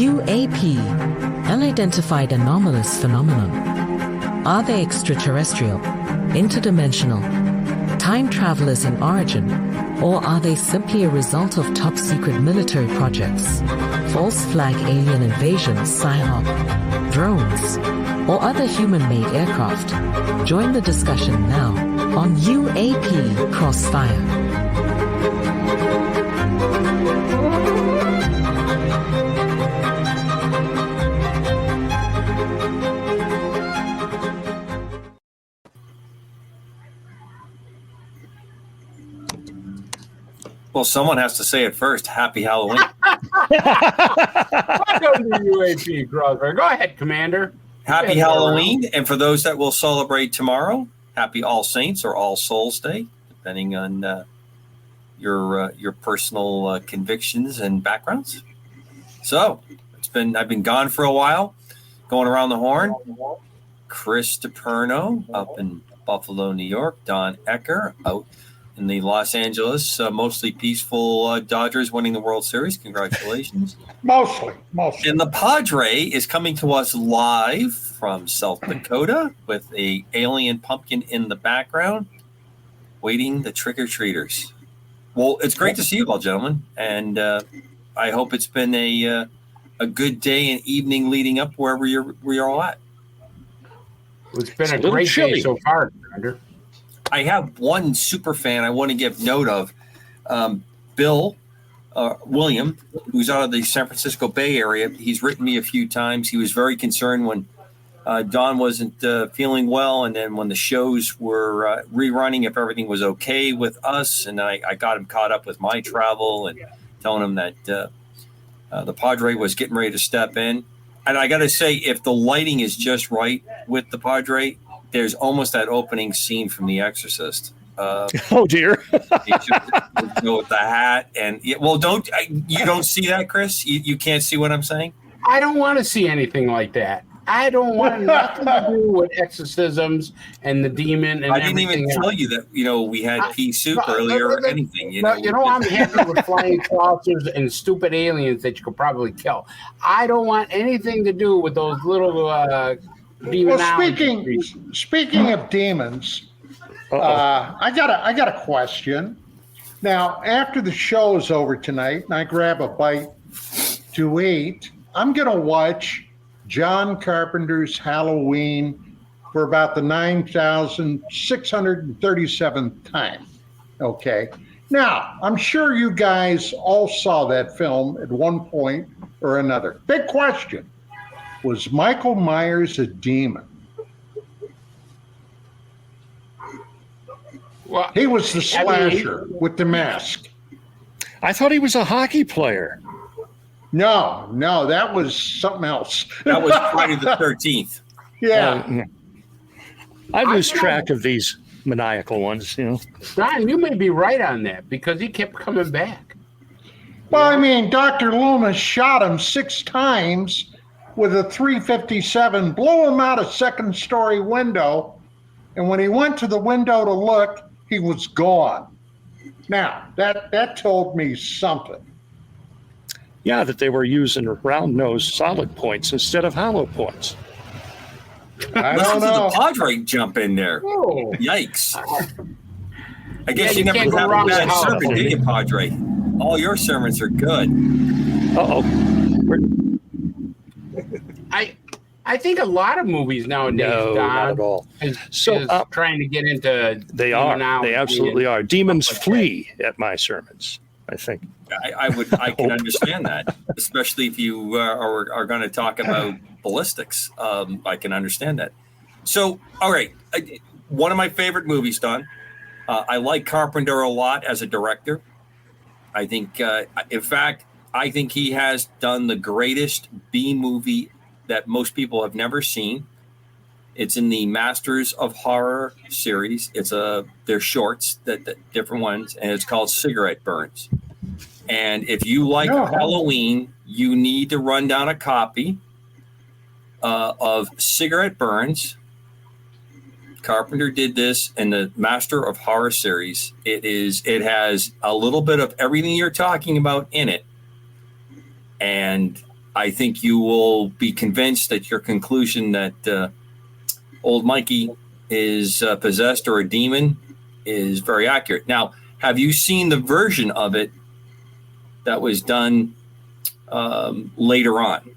UAP, unidentified anomalous phenomenon. Are they extraterrestrial, interdimensional, time travelers in origin, or are they simply a result of top-secret military projects, false flag alien invasions, PSYOP, drones, or other human-made aircraft? Join the discussion now on UAP Crossfire. Well, someone has to say it first. Happy Halloween. Welcome to UAP Crossfire. Go ahead, Commander. Happy Halloween. And for those that will celebrate tomorrow, happy All Saints or All Souls Day, depending on your personal convictions and backgrounds. So I've been gone for a while, going around the horn. Chris DiPerno up in Buffalo, New York. Don Ecker out in the Los Angeles, mostly peaceful Dodgers winning the World Series. Congratulations. Mostly. And the Padre is coming to us live from South Dakota with a alien pumpkin in the background, waiting the trick-or-treaters. Well, it's great to see you all, gentlemen, and I hope it's been a good day and evening leading up wherever you're all at. It's been a great day so far, Commander. I have one super fan I want to give note of. Bill William, who's out of the San Francisco Bay Area. He's written me a few times. He was very concerned when Don wasn't feeling well, and then when the shows were rerunning, if everything was okay with us. And I got him caught up with my travel and telling him that the Padre was getting ready to step in. And I got to say, if the lighting is just right with the Padre, there's almost that opening scene from The Exorcist. Oh dear! With the hat and you don't see that, Chris? You can't see what I'm saying? I don't want to see anything like that. I don't want nothing to do with exorcisms and the demon. And I didn't even tell you that we had pea soup earlier or anything. I'm happy with flying saucers and stupid aliens that you could probably kill. I don't want anything to do with those little. Well, speaking of demons, I got a question. Now, after the show is over tonight, and I grab a bite to eat, I'm gonna watch John Carpenter's Halloween for about the 9,637th time. Okay. Now, I'm sure you guys all saw that film at one point or another. Big question. Was Michael Myers a demon? Well, he was the slasher with the mask. I thought he was a hockey player. No, that was something else. That was Friday the 13th. Yeah. I lose track of these maniacal ones, Don, you may be right on that because he kept coming back. Well, I mean, Dr. Loomis shot him 6 times with a .357, blew him out a second-story window, and when he went to the window to look, he was gone. Now, that told me something. Yeah, that they were using round-nosed solid points instead of hollow points. I don't know. The Padre jump in there. Oh. Yikes. I guess you never have a bad sermon, did you, Padre? All your sermons are good. Uh-oh. I think a lot of movies nowadays, No, Don, not at all. is trying to get into. They are. They absolutely are. Demons flee at my sermons, I think. I can understand that, especially if you are going to talk about ballistics. I can understand that. So, all right, one of my favorite movies, Don. I like Carpenter a lot as a director. I think, in fact, I think he has done the greatest B movie that most people have never seen. It's in the Masters of Horror series. They're shorts, that different ones, and it's called Cigarette Burns. And if you like Halloween, you need to run down a copy of Cigarette Burns. Carpenter did this in the Master of Horror series. It has a little bit of everything you're talking about in it. And I think you will be convinced that your conclusion that old Mikey is possessed or a demon is very accurate. Now, have you seen the version of it that was done later on?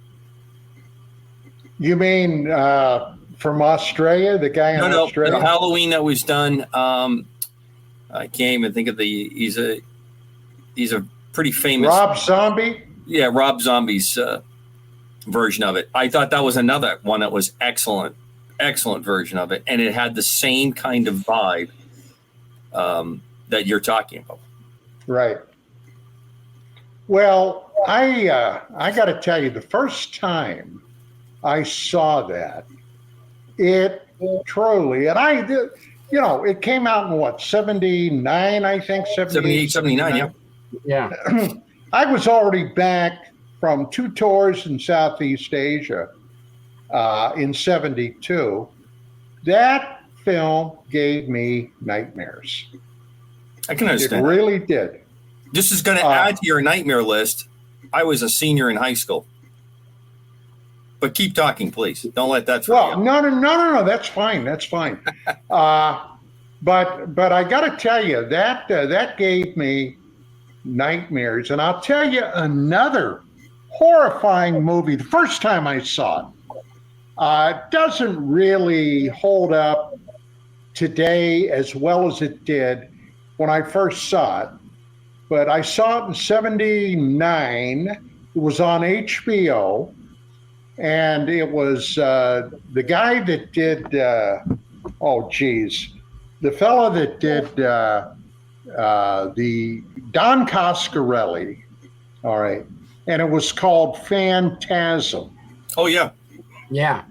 You mean from Australia, the guy in Australia? No, the Halloween that was done. I can't even think of he's a pretty famous Rob Zombie. Yeah, Rob Zombie's version of it. I thought that was another one that was excellent version of it, and it had the same kind of vibe that you're talking about. Right. Well, I got to tell you, the first time I saw that, it truly, and it came out in what, 79, I think, 78, 79, yeah. Yeah. I was already back from 2 tours in Southeast Asia in 72. That film gave me nightmares. I can understand. It really did. This is going to add to your nightmare list. I was a senior in high school. But keep talking, please. Don't let that throw you. No. That's fine. But I got to tell you, that gave me nightmares. And I'll tell you another horrifying movie. The first time I saw it doesn't really hold up today as well as it did when I first saw it. But I saw it in 79. It was on HBO. And it was the guy that did, the fellow that did the Don Coscarelli, all right, and it was called Phantasm. Oh yeah, yeah,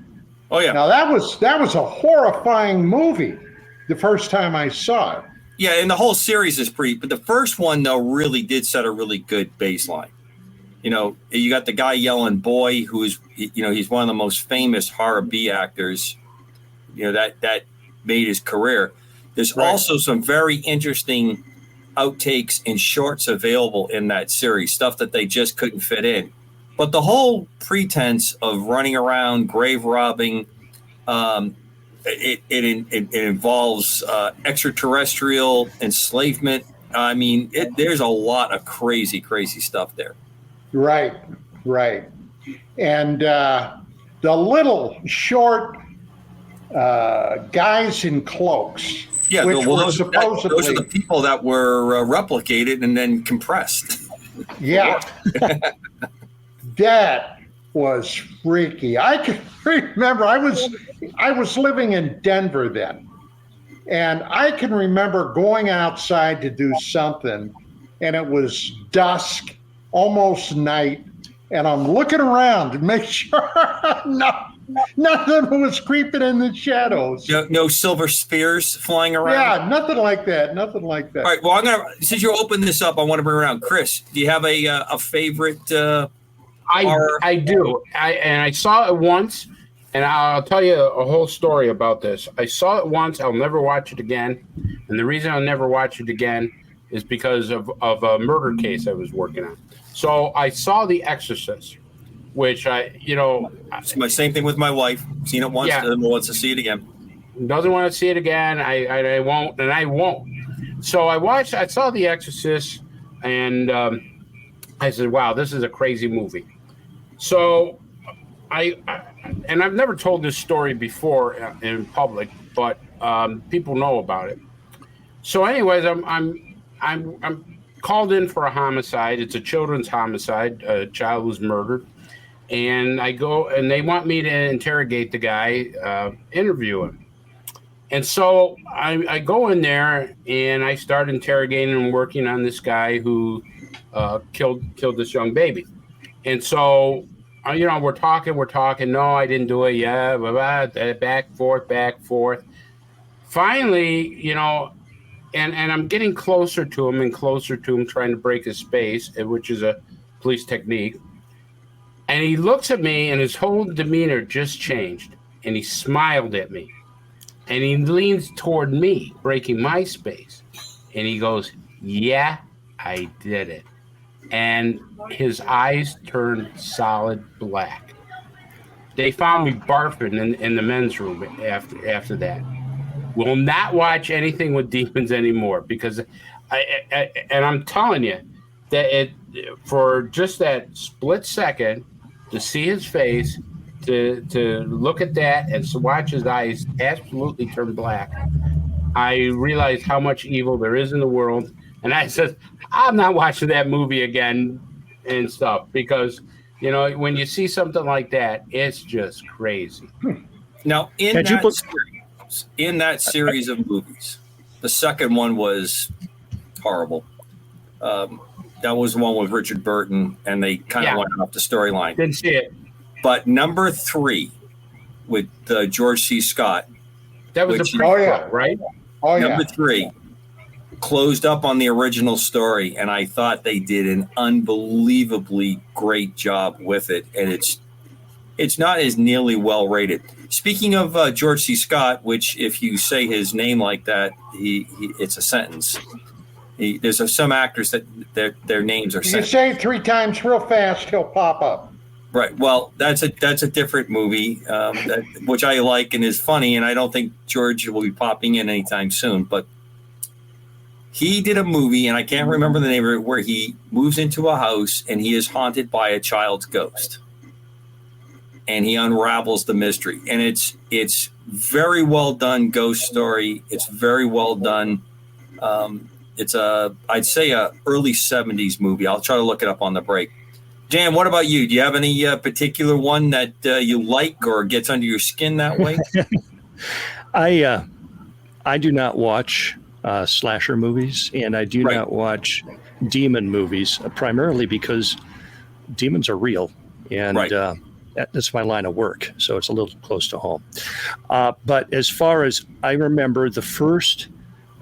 oh yeah. Now that was a horrifying movie the first time I saw it. Yeah, and the whole series is but the first one though really did set a really good baseline. You know, you got the guy yelling "boy," who's, he's one of the most famous horror B actors, that made his career. There's also some very interesting outtakes and shorts available in that series, stuff that they just couldn't fit in. But the whole pretense of running around, grave robbing, it involves extraterrestrial enslavement. I mean, there's a lot of crazy stuff there. Right. And the little short guys in cloaks. Yeah, which were supposedly, those are the people that were replicated and then compressed. Yeah. That was freaky. I can remember I was living in Denver then. And I can remember going outside to do something, and it was dusk, almost night, and I'm looking around to make sure nothing was creeping in the shadows. No silver spears flying around? Yeah, nothing like that. All right, well, since you opened this up, I want to bring around Chris. Do you have a favorite horror? I do. I saw it once, and I'll tell you a whole story about this. I saw it once. I'll never watch it again. And the reason I'll never watch it again is because of a murder case I was working on. So I saw The Exorcist, which It's my same thing with my wife. Seen it once, doesn't want to see it again. Doesn't want to see it again. I won't, and I won't. So I saw The Exorcist, and I said, wow, this is a crazy movie. So and I've never told this story before in public, but people know about it. So anyways, I'm called in for a homicide. It's a children's homicide. A child was murdered. And I go, and they want me to interrogate the guy, interview him. And so I go in there and I start interrogating and working on this guy who killed this young baby. And so, we're talking. No, I didn't do it. Yeah, blah, blah, back, forth. Finally, and I'm getting closer to him, trying to break his space, which is a police technique. And he looks at me, and his whole demeanor just changed. And he smiled at me. And he leans toward me, breaking my space. And he goes, yeah, I did it. and his eyes turned solid black. They found me barfing in the men's room after that. Will not watch anything with demons anymore because and I'm telling you that for just that split second to see his face, to look at that and to watch his eyes absolutely turn black, I realized how much evil there is in the world. And I said, I'm not watching that movie again and stuff because, when you see something like that, it's just crazy. Now, in that series of movies, the second one was horrible. That was the one with Richard Burton, and they kind of went off the storyline. Didn't see it. But number 3 with George C. Scott. That was a prequel, right? Oh, yeah. Number 3 closed up on the original story, and I thought they did an unbelievably great job with it. And it's not as nearly well rated. Speaking of George C. Scott, which if you say his name like that, it's a sentence. There's some actors that their names are sentences. You say it 3 times real fast, he'll pop up. Right. Well, that's a different movie, which I like and is funny, and I don't think George will be popping in anytime soon. But he did a movie, and I can't remember the name of it, where he moves into a house and he is haunted by a child's ghost, and he unravels the mystery. And it's very well done ghost story. It's very well done. It's I'd say a early 70s movie. I'll try to look it up on the break. Dan, what about you? Do you have any particular one that you like or gets under your skin that way? I do not watch slasher movies, and I do not watch demon movies, primarily because demons are real, and that's my line of work, so it's a little close to home. But as far as I remember, the first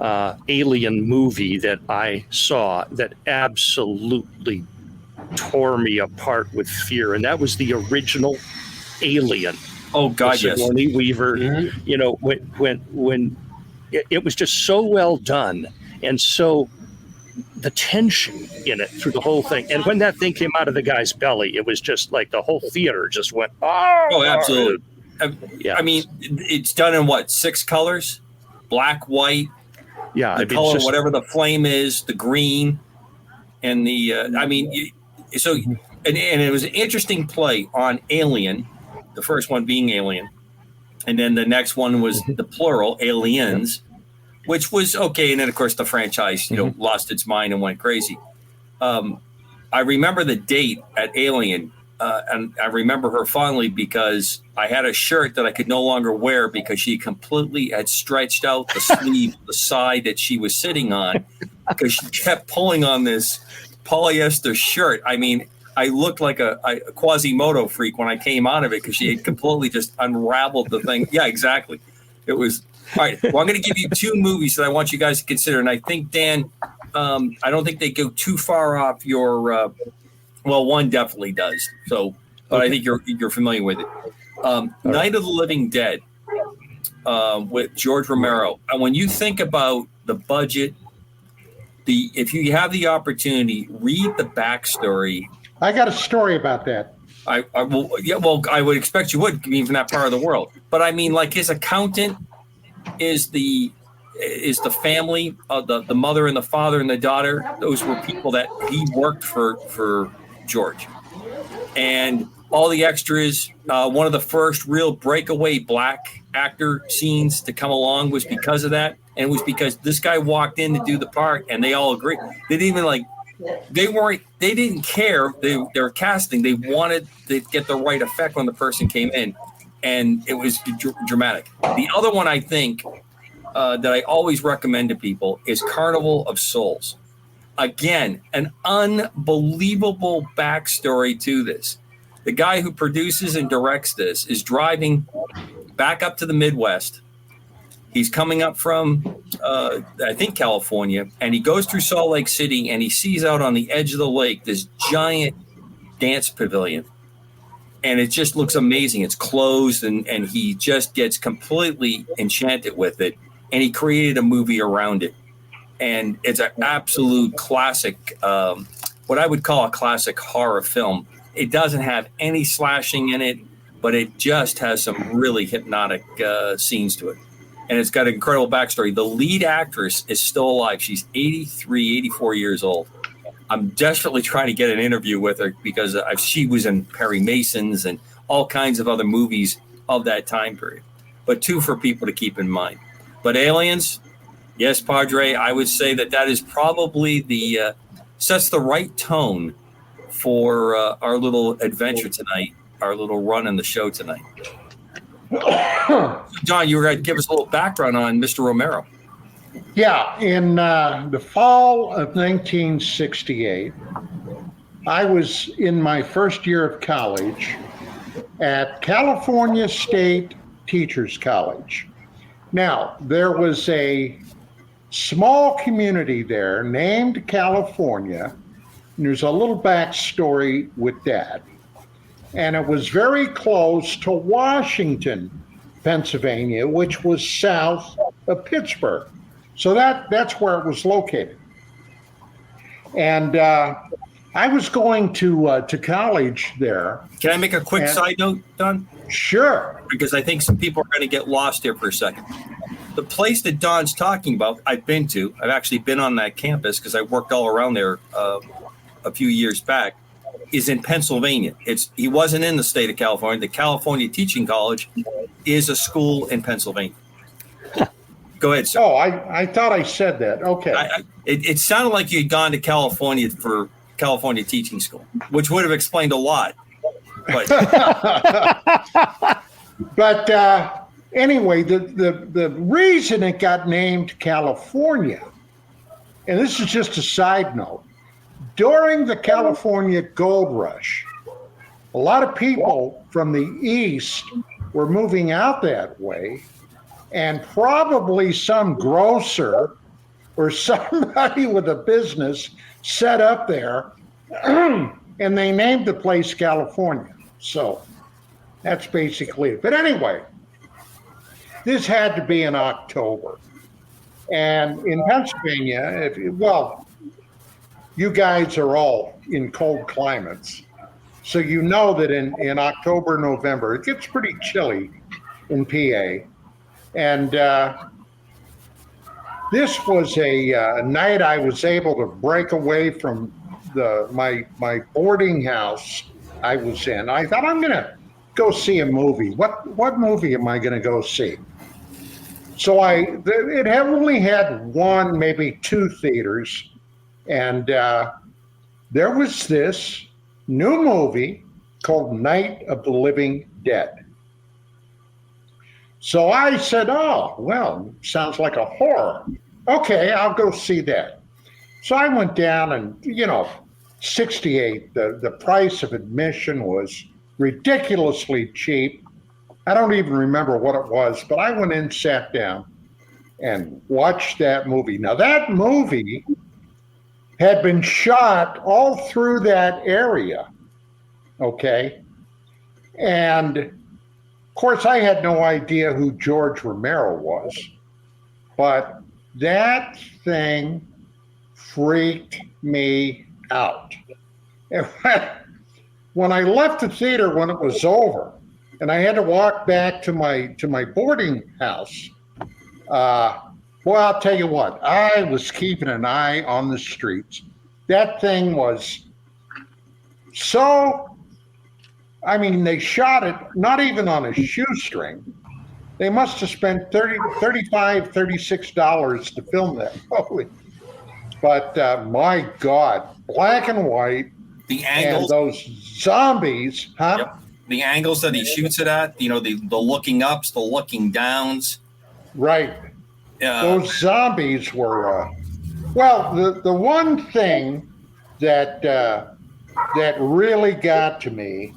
alien movie that I saw that absolutely tore me apart with fear, and that was the original Alien. Oh God, yes. Sigourney Weaver. Mm-hmm. When it was just so well done, and so the tension in it through the whole thing. And when that thing came out of the guy's belly, it was just like the whole theater just went, oh, absolutely. Yeah. I mean, it's done in what, 6 colors? Black, white, the color, whatever the flame is, the green, and the, and it was an interesting play on Alien, the first one being Alien. And then the next one was the plural, Aliens, which was okay. And then, of course, the franchise, lost its mind and went crazy. I remember the date at Alien, and I remember her fondly because I had a shirt that I could no longer wear because she completely had stretched out the sleeve, the side that she was sitting on, because she kept pulling on this polyester shirt. I mean, I looked like a Quasimodo freak when I came out of it because she had completely just unraveled the thing. Yeah, exactly. It was all right. Well, I'm going to give you 2 movies that I want you guys to consider, and I think Dan, I don't think they go too far off your. Well, one definitely does. So, but I think you're familiar with it. Night of the Living Dead with George Romero. And when you think about the budget, if you have the opportunity, read the backstory. I got a story about that. I would expect you would, being from that part of the world. But I mean, like, his accountant is the family, the mother and the father and the daughter. Those were people that he worked for George. And all the extras, one of the first real breakaway black actor scenes to come along was because of that. And it was because this guy walked in to do the part, and they all agreed. They didn't even they didn't care. They were casting. They wanted to get the right effect when the person came in, and it was dramatic. The other one I think that I always recommend to people is Carnival of Souls. Again, an unbelievable backstory to this. The guy who produces and directs this is driving back up to the Midwest. He's coming up from, I think, California, and he goes through Salt Lake City, and he sees out on the edge of the lake this giant dance pavilion. And it just looks amazing. It's closed, and he just gets completely enchanted with it. And he created a movie around it. And it's an absolute classic what I would call a classic horror film. It doesn't have any slashing in it, but it just has some really hypnotic scenes to it. And it's got an incredible backstory. The lead actress is still alive. She's 83, 84 years old. I'm desperately trying to get an interview with her because she was in Perry Mason's and all kinds of other movies of that time period. But two for people to keep in mind. But Aliens, yes, Padre, I would say that is probably sets the right tone for our little adventure tonight, our little run in the show tonight. John, you were going to give us a little background on Mr. Romero. Yeah, in the fall of 1968, I was in my first year of college at California State Teachers College. Now, there was a small community there named California, and there's a little backstory with that. And it was very close to Washington, Pennsylvania, which was south of Pittsburgh. So that's where it was located. And I was going to college there. Can I make a quick side note, Don? Sure. Because I think some people are going to get lost here for a second. The place that Don's talking about, I've been to. I've actually been on that campus because I worked all around there a few years back. Is in Pennsylvania. He wasn't in the state of California. The California Teaching College is a school in Pennsylvania. Go ahead, sir. Oh, I thought I said that. Okay. It sounded like you had gone to California for California Teaching School, which would have explained a lot. But, but anyway, the reason it got named California, and this is just a side note, during the California Gold Rush, a lot of people from the East were moving out that way, and probably some grocer or somebody with a business set up there, and they named the place California. So that's basically it. But anyway, this had to be in October. And in Pennsylvania, you guys are all in cold climates. So you know that in October, November, it gets pretty chilly in PA. And this was a night I was able to break away from my boarding house I was in. I thought, I'm going to go see a movie. What movie am I going to go see? So it only had one, maybe two theaters. And there was this new movie called Night of the Living Dead. So I said, oh, well, sounds like a horror. Okay, I'll go see that. So I went down and, 68, the price of admission was ridiculously cheap. I don't even remember what it was, but I went in, sat down, and watched that movie. Now, that movie had been shot all through that area, okay? And, of course, I had no idea who George Romero was, but that thing freaked me out. And when I left the theater when it was over, and I had to walk back to my boarding house, well, I'll tell you what, I was keeping an eye on the streets. That thing was they shot it not even on a shoestring. They must have spent $35, $36 to film that movie. But my God, black and white. The angles. And those zombies, huh? Yep. The angles that he shoots it at, the looking ups, the looking downs. Right. Those zombies were, the one thing that really got to me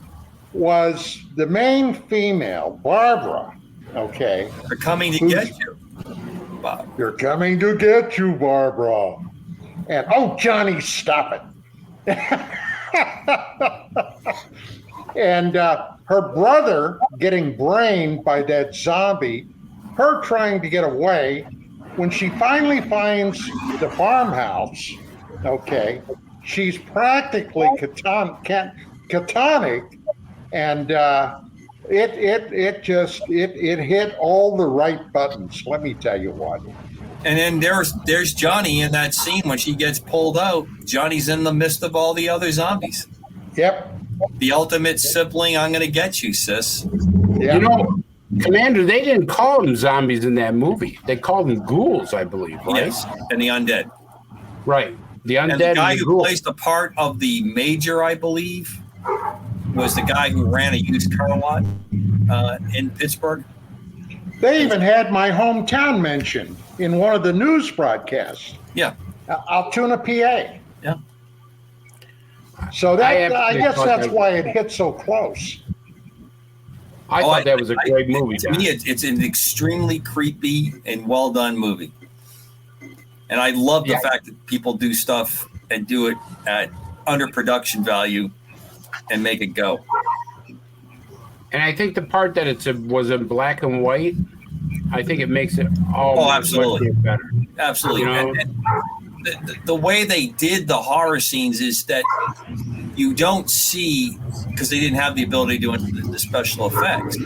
was the main female, Barbara, okay? They're coming to get you, Bob. They're coming to get you, Barbara. And, oh, Johnny, stop it. And her brother getting brained by that zombie, her trying to get away. When she finally finds the farmhouse, okay, she's practically catonic, and it hit all the right buttons. Let me tell you what. And then there's Johnny in that scene when she gets pulled out. Johnny's in the midst of all the other zombies. Yep. The ultimate sibling, I'm going to get you, sis. Yep. You know, Commander, they didn't call them zombies in that movie. They called them ghouls, I believe, right? Yes, and the undead. Right. The undead. And the guy who ghouls. plays the part of the major, I believe, was the guy who ran a used car lot in Pittsburgh. They even had my hometown mentioned in one of the news broadcasts. Yeah. Altoona, PA. Yeah. So I guess that's why it hit so close. I thought that was a great movie. To me, it's an extremely creepy and well done movie. And I love the fact that people do stuff and do it at under production value and make it go. And I think the part that was in black and white, I think it makes it absolutely much better. Absolutely. You know? And the way they did the horror scenes is that you don't see, because they didn't have the ability to do the special effects.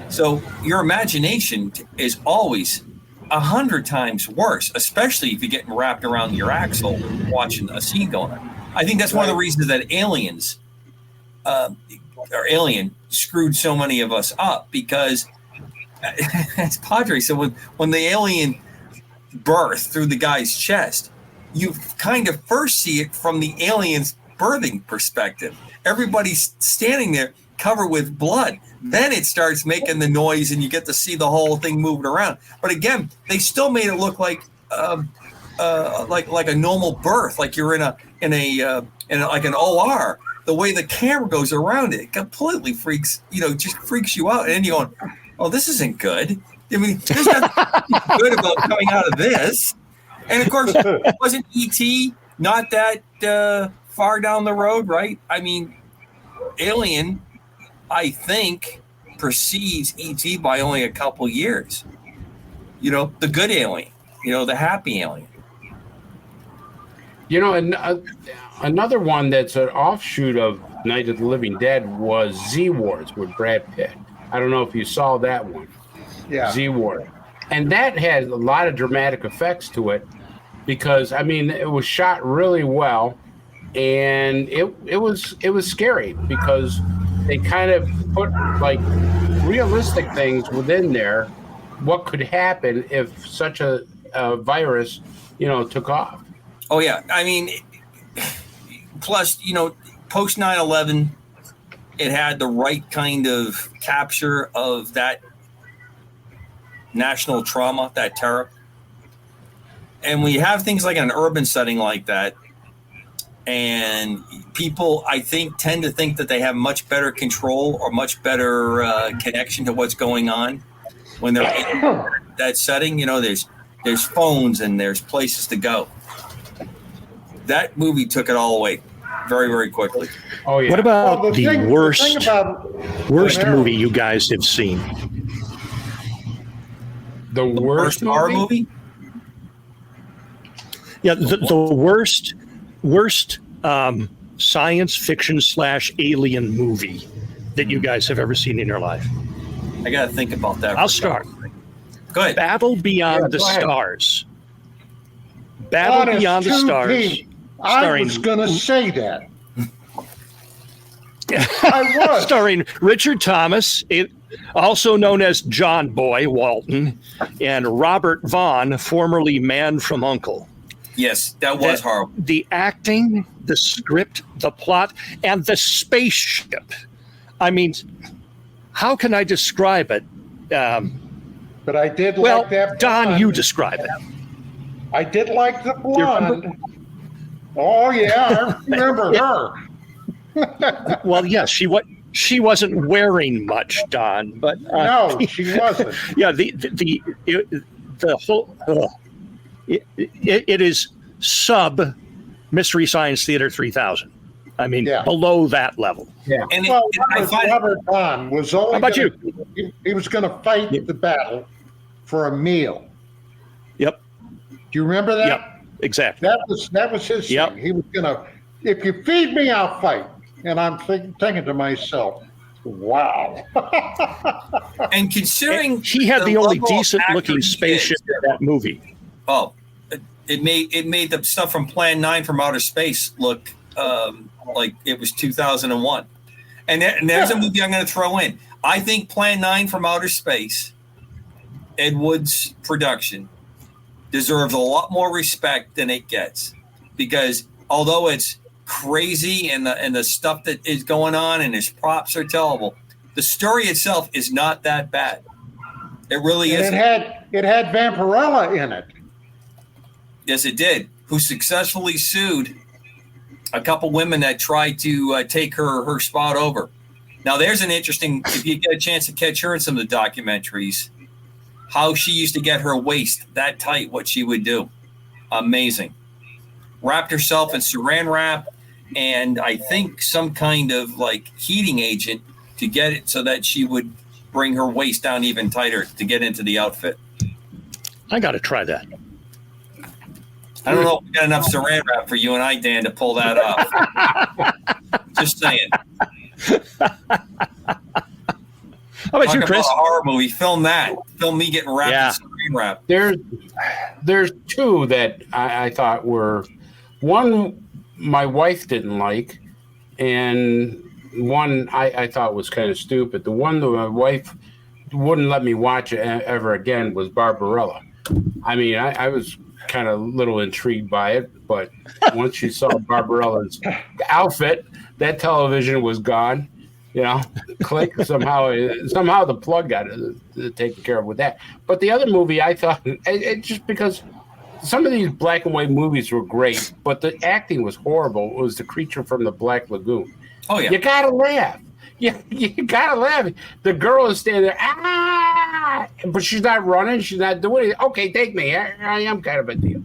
So your imagination is always 100 times worse, especially if you're getting wrapped around your axle watching a scene going on. I think that's one of the reasons that Alien screwed so many of us up, because as Padre said, when the alien birthed through the guy's chest, you kind of first see it from the alien's birthing perspective. Everybody's standing there covered with blood. Then it starts making the noise and you get to see the whole thing moving around. But again, they still made it look like a normal birth, like you're in like an OR. The way the camera goes around it completely freaks you out. And then you're going, oh, this isn't good. I mean, there's nothing good about coming out of this. And of course, wasn't E.T. not that far down the road, right? I mean, Alien, I think, precedes E.T. by only a couple years. You know, the good Alien, the happy Alien. You know, and another one that's an offshoot of Night of the Living Dead was Z-Wars with Brad Pitt. I don't know if you saw that one. Yeah. Z-Wars. And that has a lot of dramatic effects to it because, I mean, it was shot really well. And it was scary because they kind of put like realistic things within there. What could happen if such a virus, took off? Oh yeah, I mean, plus post 9/11, it had the right kind of capture of that national trauma, that terror. And we have things like an urban setting like that. And people, I think, tend to think that they have much better control or much better connection to what's going on when they're in that setting. There's phones and there's places to go. That movie took it all away very, very quickly. Oh yeah. What about the worst Romero movie you guys have seen? The worst horror movie? Yeah, the worst science fiction / alien movie that you guys have ever seen in your life. I got to think about that. I'll start. Go ahead. Battle Beyond the Stars. Battle Beyond the Stars. I was going to say that. I was. Starring Richard Thomas, also known as John Boy Walton, and Robert Vaughn, formerly Man from U.N.C.L.E. Yes, that was horrible. The acting, the script, the plot, and the spaceship. I mean, how can I describe it? But I did like that. Don, blonde. you describe it. I did like the blonde. Oh yeah, I remember her. Well, yes, she wasn't wearing much, Don, but no, she wasn't. Yeah, the whole it is sub Mystery Science Theater 3000. I mean, below that level. Yeah. And Robert Vaughn was only. How about he was going to fight the battle for a meal. Yep. Do you remember that? Yep. Exactly. That was his thing. He was going to If you feed me, I'll fight. And I'm thinking to myself, wow. And considering he had the only level of decent actor looking he spaceship is- in that movie. Oh, it made the stuff from Plan 9 from Outer Space look like it was 2001. And there's a movie I'm going to throw in. I think Plan 9 from Outer Space, Ed Wood's production, deserves a lot more respect than it gets, because although it's crazy and the stuff that is going on and his props are terrible, the story itself is not that bad. It really is. It had Vampirella in it. Yes, it did. Who successfully sued a couple women that tried to take her spot over. Now, there's an interesting, if you get a chance to catch her in some of the documentaries, how she used to get her waist that tight, what she would do. Amazing. Wrapped herself in saran wrap and I think some kind of like heating agent to get it so that she would bring her waist down even tighter to get into the outfit. I got to try that. I don't know if we got enough saran wrap for you and I, Dan, to pull that off. Just saying. How about you, Talk Chris? about a horror movie. Film that. Film me getting wrapped Yeah. in saran wrap. There's two that I thought were, one my wife didn't like, and one I thought was kind of stupid. The one that my wife wouldn't let me watch ever again was Barbarella. I mean, I was kind of a little intrigued by it, but once she saw Barbarella's outfit, that television was gone. You know, click, somehow the plug got taken care of with that. But the other movie, I thought, it just because some of these black and white movies were great, but the acting was horrible. It was The Creature from the Black Lagoon. Oh, yeah. You gotta laugh. You gotta laugh. The girl is standing there, but she's not running. She's not doing anything. Okay, take me. I am kind of a deal.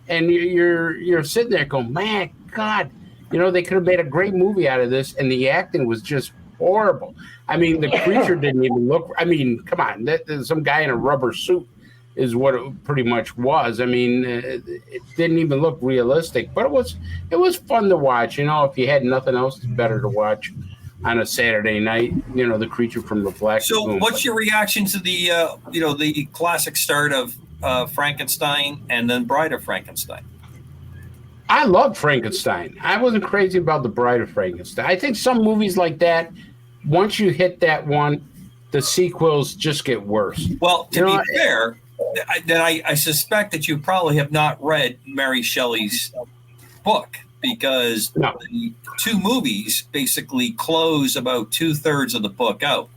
And you're sitting there going, man, God, you know, they could have made a great movie out of this, and the acting was just horrible. I mean, the creature didn't even look. I mean, come on, some guy in a rubber suit is what it pretty much was. I mean, it didn't even look realistic, but it was fun to watch. You know, if you had nothing else better to watch on a Saturday night, you know, The Creature from the Black Lagoon. So, what's your reaction to the the classic start of Frankenstein and then Bride of Frankenstein? I loved Frankenstein. I wasn't crazy about The Bride of Frankenstein. I think some movies like that, once you hit that one, the sequels just get worse. Well, to be fair, then I suspect that you probably have not read Mary Shelley's book, because the two movies basically close about 2/3 of the book out.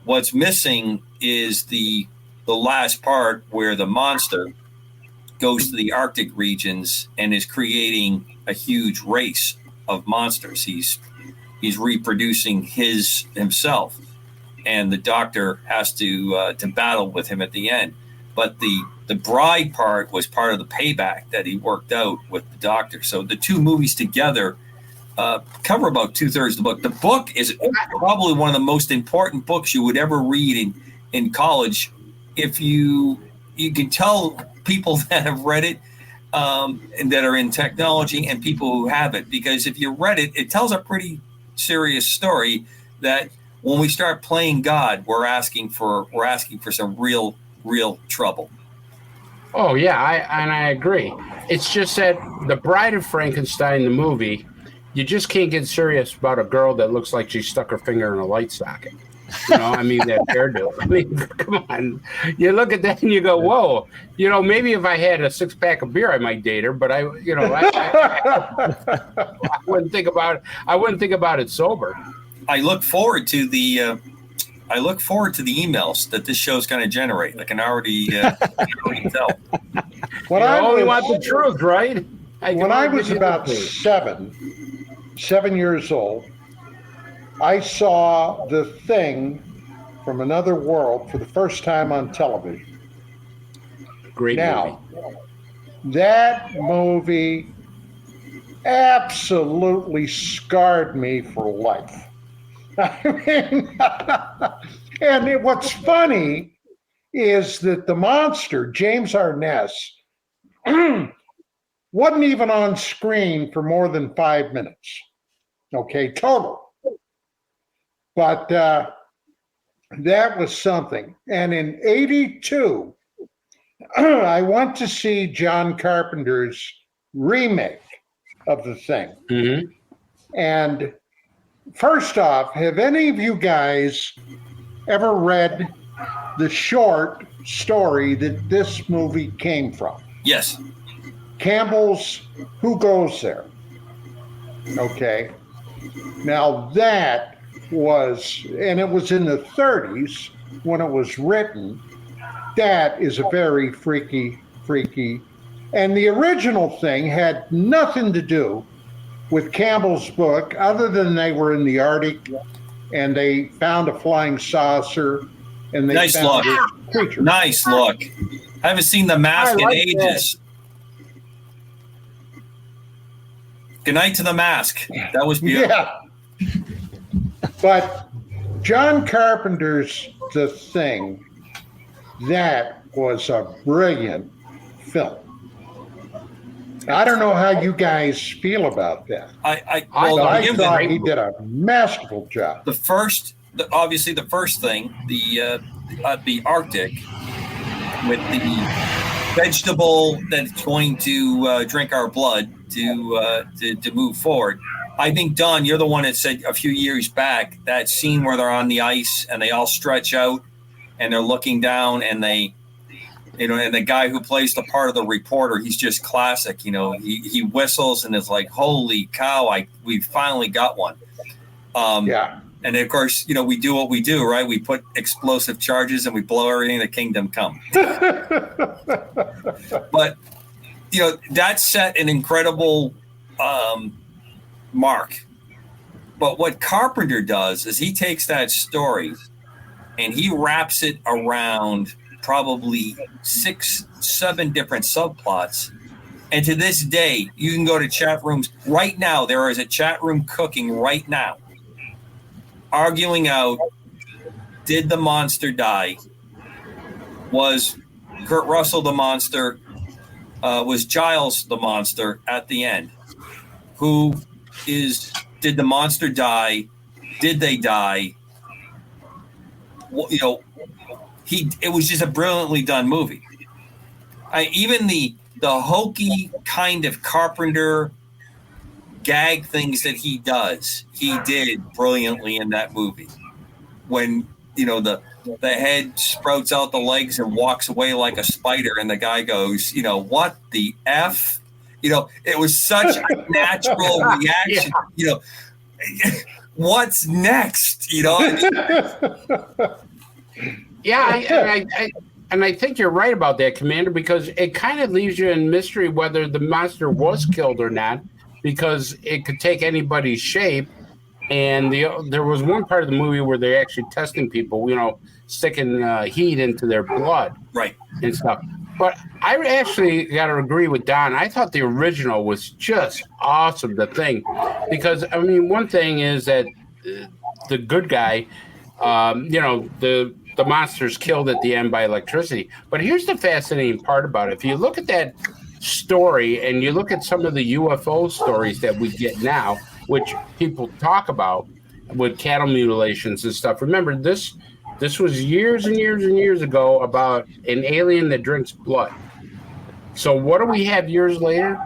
What's missing is the last part where the monster goes to the Arctic regions and is creating a huge race of monsters. He's reproducing himself, and the doctor has to battle with him at the end. But the bride part was part of the payback that he worked out with the doctor. So the two movies together cover about 2/3 of the book. The book is probably one of the most important books you would ever read in college. If you can tell people that have read it and that are in technology and people who haven't, because if you read it, it tells a pretty serious story that when we start playing God, we're asking for some real trouble. Oh yeah, I agree. It's just that The Bride of Frankenstein, the movie, you just can't get serious about a girl that looks like she stuck her finger in a light socket. You know, I mean, that hairdo. I mean, come on. You look at that and you go, whoa. You know, maybe if I had a 6-pack of beer, I might date her, but I wouldn't think about it. I wouldn't think about it sober. I look forward to the emails that this show's going to generate. I can already tell. You only want the truth, right? When I was about 7 years old, I saw The Thing from Another World for the first time on television. Great movie. That movie absolutely scarred me for life. I mean, what's funny is that the monster, James Arness, wasn't even on screen for more than 5 minutes. Okay, total. But that was something. And in 82, I went to see John Carpenter's remake of the thing. Mm-hmm. And first off, have any of you guys ever read the short story that this movie came from? Yes. Campbell's Who Goes There? Okay. Now that was, and it was in the 30s when it was written. That is a very freaky. And the original thing had nothing to do with Campbell's book other than they were in the Arctic and they found a flying saucer and they found a creature. Nice look. I haven't seen The Mask in ages. Good night to The Mask. That was beautiful. Yeah. But John Carpenter's The Thing, that was a brilliant film. I don't know how you guys feel about that. I thought he did a masterful job. Obviously the first thing, the Arctic with the vegetable that's going to drink our blood to move forward. I think, Don, you're the one that said a few years back that scene where they're on the ice and they all stretch out and they're looking down and they, and the guy who plays the part of the reporter, he's just classic. He whistles and is like, "Holy cow! We finally got one." Yeah. And of course, we do what we do, right? We put explosive charges and we blow everything to kingdom come. But that set an incredible mark. But what Carpenter does is he takes that story and he wraps it around probably 6-7 different subplots. And to this day, you can go to chat rooms right now. There is a chat room cooking right now, arguing out, did the monster die? Was Kurt Russell the monster? Was Giles the monster at the end? Did the monster die? Did they die? It was just a brilliantly done movie. Even the hokey kind of Carpenter gag things that he does, he did brilliantly in that movie. When the head sprouts out the legs and walks away like a spider, and the guy goes, "What the F?" It was such a natural reaction. What's next? Yeah, I think you're right about that, Commander, because it kind of leaves you in mystery whether the monster was killed or not, because it could take anybody's shape. And there was one part of the movie where they're actually testing people, sticking heat into their blood, right, and stuff. But I actually got to agree with Don. I thought the original was just awesome, The Thing, because one thing is that the good guy, the monster's killed at the end by electricity. But here's the fascinating part about it. If you look at that story and you look at some of the UFO stories that we get now, which people talk about with cattle mutilations and stuff. Remember, this was years and years and years ago about an alien that drinks blood. So what do we have years later?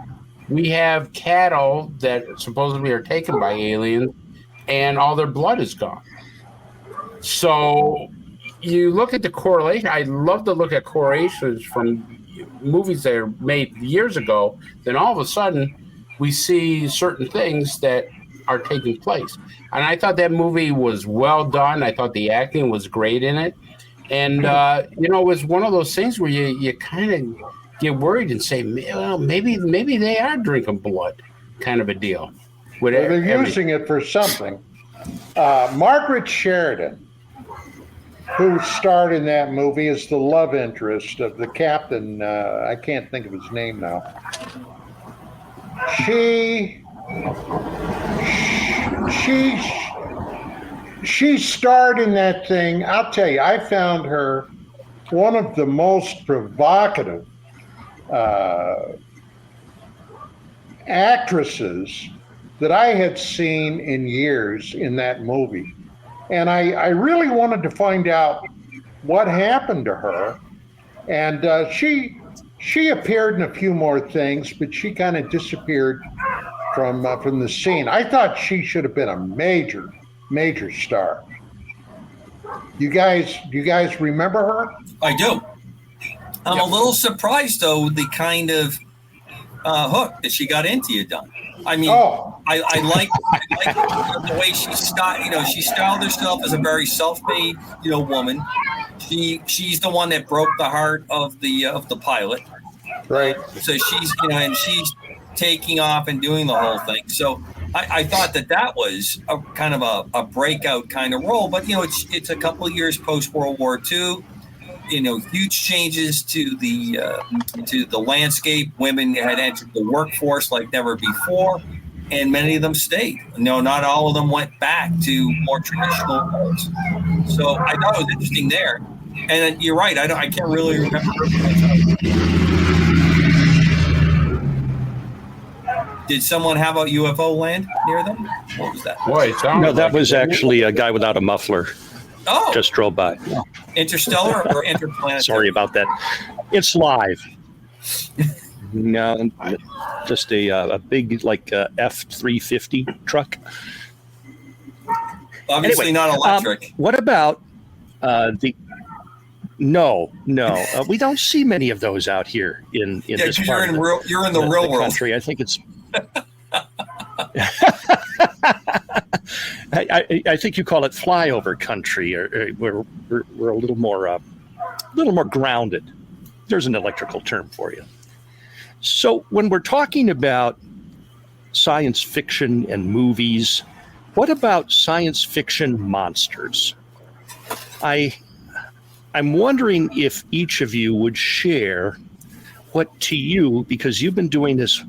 We have cattle that supposedly are taken by aliens and all their blood is gone. So you look at the correlation. I love to look at correlations from movies that are made years ago. Then all of a sudden, we see certain things that are taking place. And I thought that movie was well done. I thought the acting was great in it. And, it was one of those things where you kind of get worried and say, well, maybe they are drinking blood, kind of a deal. They're using it for something. Margaret Sheridan, who starred in that movie, is the love interest of the captain. I can't think of his name now. She starred in that thing. I'll tell you, I found her one of the most provocative actresses that I had seen in years in that movie. And I really wanted to find out what happened to her. And she appeared in a few more things, but she kind of disappeared from the scene. I thought she should have been a major star. Do you guys remember her? I do. I'm a little surprised, though, the kind of hook that she got into you, Don. I mean, I like the way she styled herself as a very self-made, woman. She's the one that broke the heart of the pilot, right? So she's and she's taking off and doing the whole thing. So I thought that was a kind of a breakout kind of role. But it's a couple of years post World War II. Huge changes to the landscape. Women had entered the workforce like never before, and many of them stayed. Not all of them went back to more traditional roles. So I thought it was interesting there. And you're right. I can't really remember. Did someone have a UFO land near them? What was that? Boy, no, that was actually a guy without a muffler. Oh, just drove by. Interstellar or interplanetary? Sorry about that. It's live. No, just a big F-350 truck. Obviously anyway, not electric. What about the? No. We don't see many of those out here in this part. You're in the real world country. I think it's. I think you call it flyover country, or we're a little more grounded. There's an electrical term for you. So when we're talking about science fiction and movies, what about science fiction monsters? I'm wondering if each of you would share what to you, because you've been doing this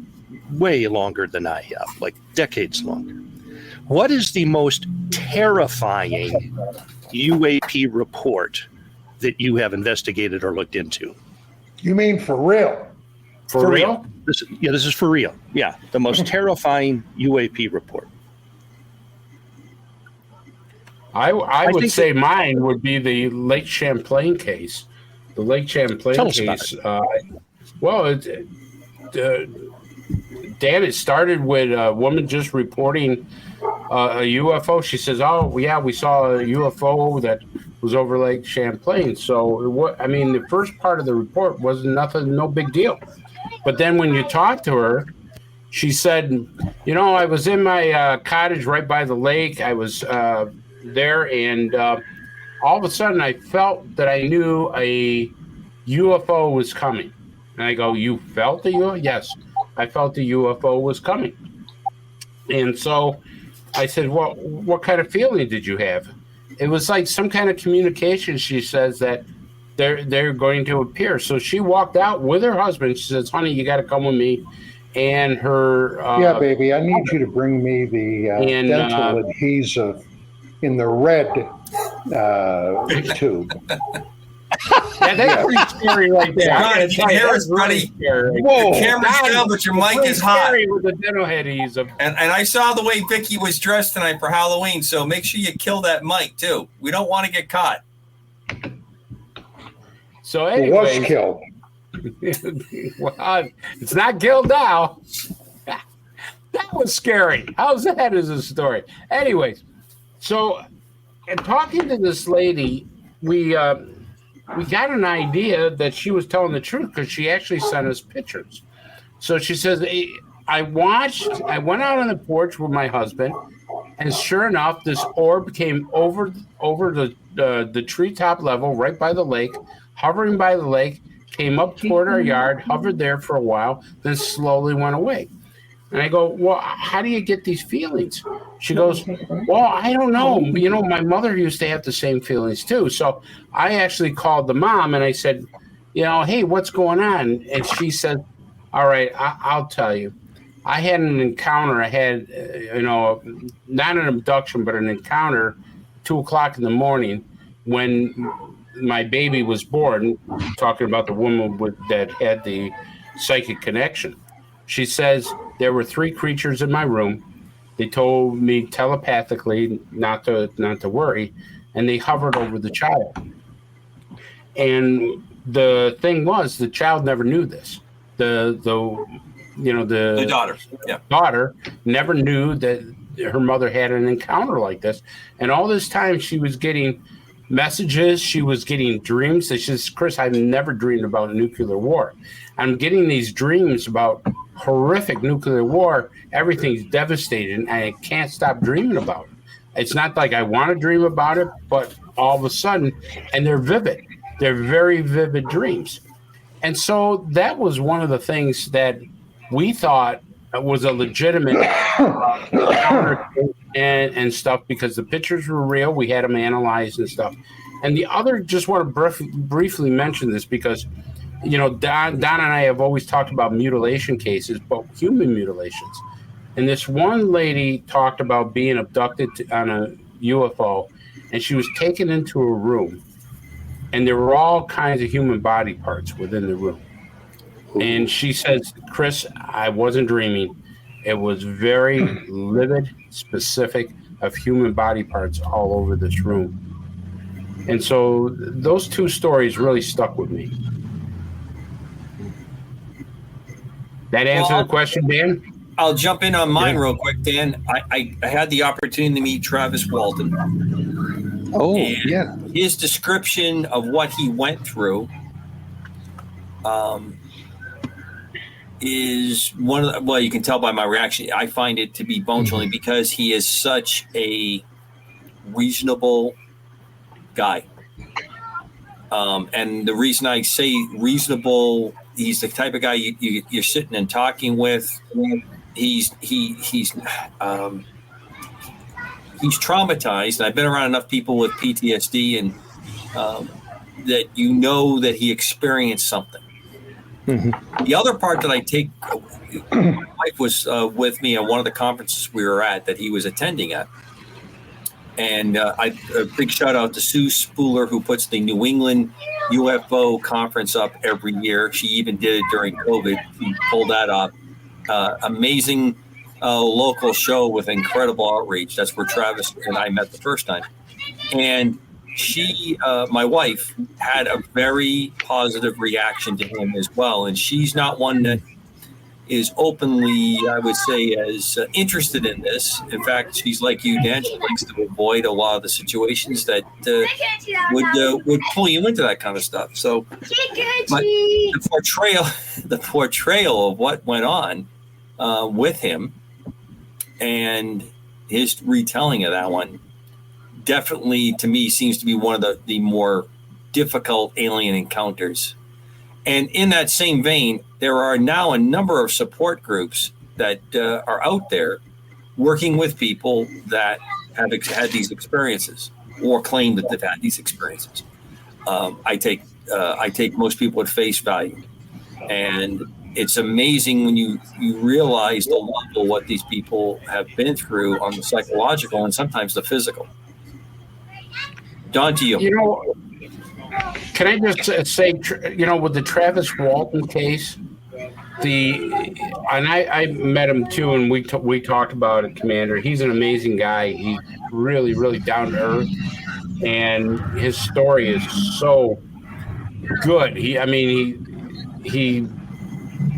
way longer than I have, like decades longer. What is the most terrifying UAP report that you have investigated or looked into? You mean for real? For real? This is for real. Yeah, the most terrifying UAP report. I would say mine would be the Lake Champlain case. The Lake Champlain Tell us case. About it. Dan, it started with a woman just reporting a UFO. She says, "Oh, yeah, we saw a UFO that was over Lake Champlain." So, the first part of the report was no big deal. But then when you talk to her, she said, I was in my cottage right by the lake. I was there, and all of a sudden I felt that I knew a UFO was coming. And I go, "You felt the UFO?" "Yes, I felt the UFO was coming." And so I said, "Well, what kind of feeling did you have?" "It was like some kind of communication," she says, "that they're going to appear." So she walked out with her husband. She says, "Honey, you got to come with me." And her yeah, baby, I need you to bring me the dental adhesive in the red tube. Yeah, that's pretty scary right there. God, you can hear us, buddy. Whoa, the camera's down, but your mic is hot. With the dental adhesive. And I saw the way Vicky was dressed tonight for Halloween, so make sure you kill that mic too. We don't want to get caught. So anyway, it was killed. Well, it's not killed now. That was scary. How's that as a story? Anyways, so in talking to this lady, we got an idea that she was telling the truth because she actually sent us pictures. So she says, I went out on the porch with my husband, and sure enough, this orb came over the treetop level right by the lake, hovering by the lake, came up toward our yard, hovered there for a while, then slowly went away. And I go, "Well, how do you get these feelings?" She goes, "Well, I don't know. My mother used to have the same feelings too." So I actually called the mom and I said, "Hey, what's going on?" And she said, "All right, I'll tell you. I had an encounter. I had, not an abduction, but an encounter 2:00 in the morning when my baby was born," talking about the woman that had the psychic connection. She says there were 3 creatures in my room. They told me telepathically not to worry, and they hovered over the child. And the thing was, the child never knew this. The daughter never knew that her mother had an encounter like this. And all this time she was getting messages, she was getting dreams. She says, Chris, I've never dreamed about nuclear war. I'm getting these dreams about horrific nuclear war. Everything's devastated, and I can't stop dreaming about it. It's not like I want to dream about it, but all of a sudden, and they're vivid. They're very vivid dreams. And so that was one of the things that we thought was a legitimate encounter and stuff, because the pictures were real. We had them analyzed and stuff. And the other, just want to briefly mention this because, you know, Don and I have always talked about mutilation cases, but human mutilations. And this one lady talked about being abducted on a UFO, and she was taken into a room, and there were all kinds of human body parts within the room. And she says, Chris, I wasn't dreaming. It was very livid, specific of human body parts all over this room. And so those 2 stories really stuck with me. That answer the question, Dan? I'll jump in on mine real quick, Dan. I had the opportunity to meet Travis Walton. Oh, and yeah. His description of what he went through is one of the, well, you can tell by my reaction. I find it to be bone-chilling because he is such a reasonable guy. And the reason I say reasonable, he's the type of guy you're sitting and talking with. He's traumatized. And I've been around enough people with PTSD, and that you know that he experienced something. Mm-hmm. The other part that I take, my wife was with me at one of the conferences we were at that he was attending at. And a big shout out to Sue Spooler, who puts the New England UFO conference up every year. She even did it during COVID. She pulled that up. Amazing local show with incredible outreach. That's where Travis and I met the first time. And she, my wife, had a very positive reaction to him as well. And she's not one that is openly, I would say, as interested in this. In fact, she's like you, Dan. She likes to avoid a lot of the situations that would pull you into that kind of stuff. So the portrayal of what went on with him and his retelling of that one definitely, to me, seems to be one of the more difficult alien encounters. And in that same vein, there are now a number of support groups that are out there working with people that have had these experiences or claim that they've had these experiences. I take most people at face value, and it's amazing when you realize the level of what these people have been through on the psychological and sometimes the physical. Don, to you. You know, can I just say, you know, with the Travis Walton case, I met him too, and we talked about it, Commander. He's an amazing guy. He's really, really down to earth, and his story is so good. He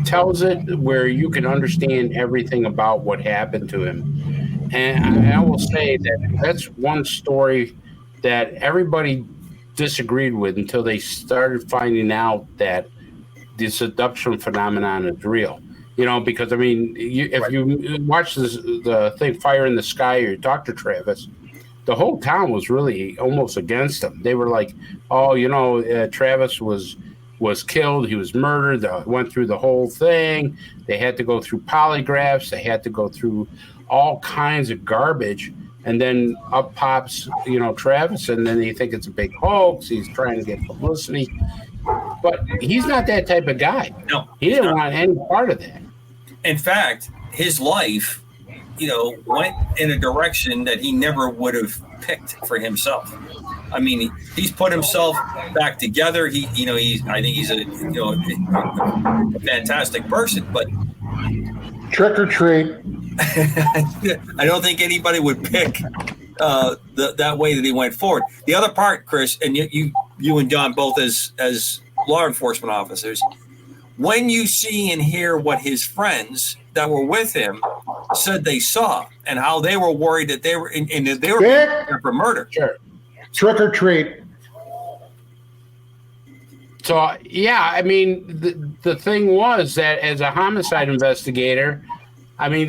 tells it where you can understand everything about what happened to him. And I will say that that's one story that everybody disagreed with until they started finding out that the seduction phenomenon is real. You know, because I mean, if you watch the thing Fire in the Sky or Dr. Travis, the whole town was really almost against him. They were like, oh, you know, Travis was killed. He was murdered. They went through the whole thing. They had to go through polygraphs. They had to go through all kinds of garbage. And then up pops, you know, Travis, and then they think it's a big hoax. He's trying to get publicity. But he's not that type of guy. No. He didn't want any part of that. In fact, his life, you know, went in a direction that he never would have picked for himself. I mean, he's put himself back together. I think he's a fantastic person, but Trick or treat. I don't think anybody would pick that way that he went forward. The other part, Chris, and you and John both as law enforcement officers, when you see and hear what his friends that were with him said they saw, and how they were worried that they were prepared for murder. Sure. Trick or treat. So, yeah, I mean, the thing was that as a homicide investigator, I mean,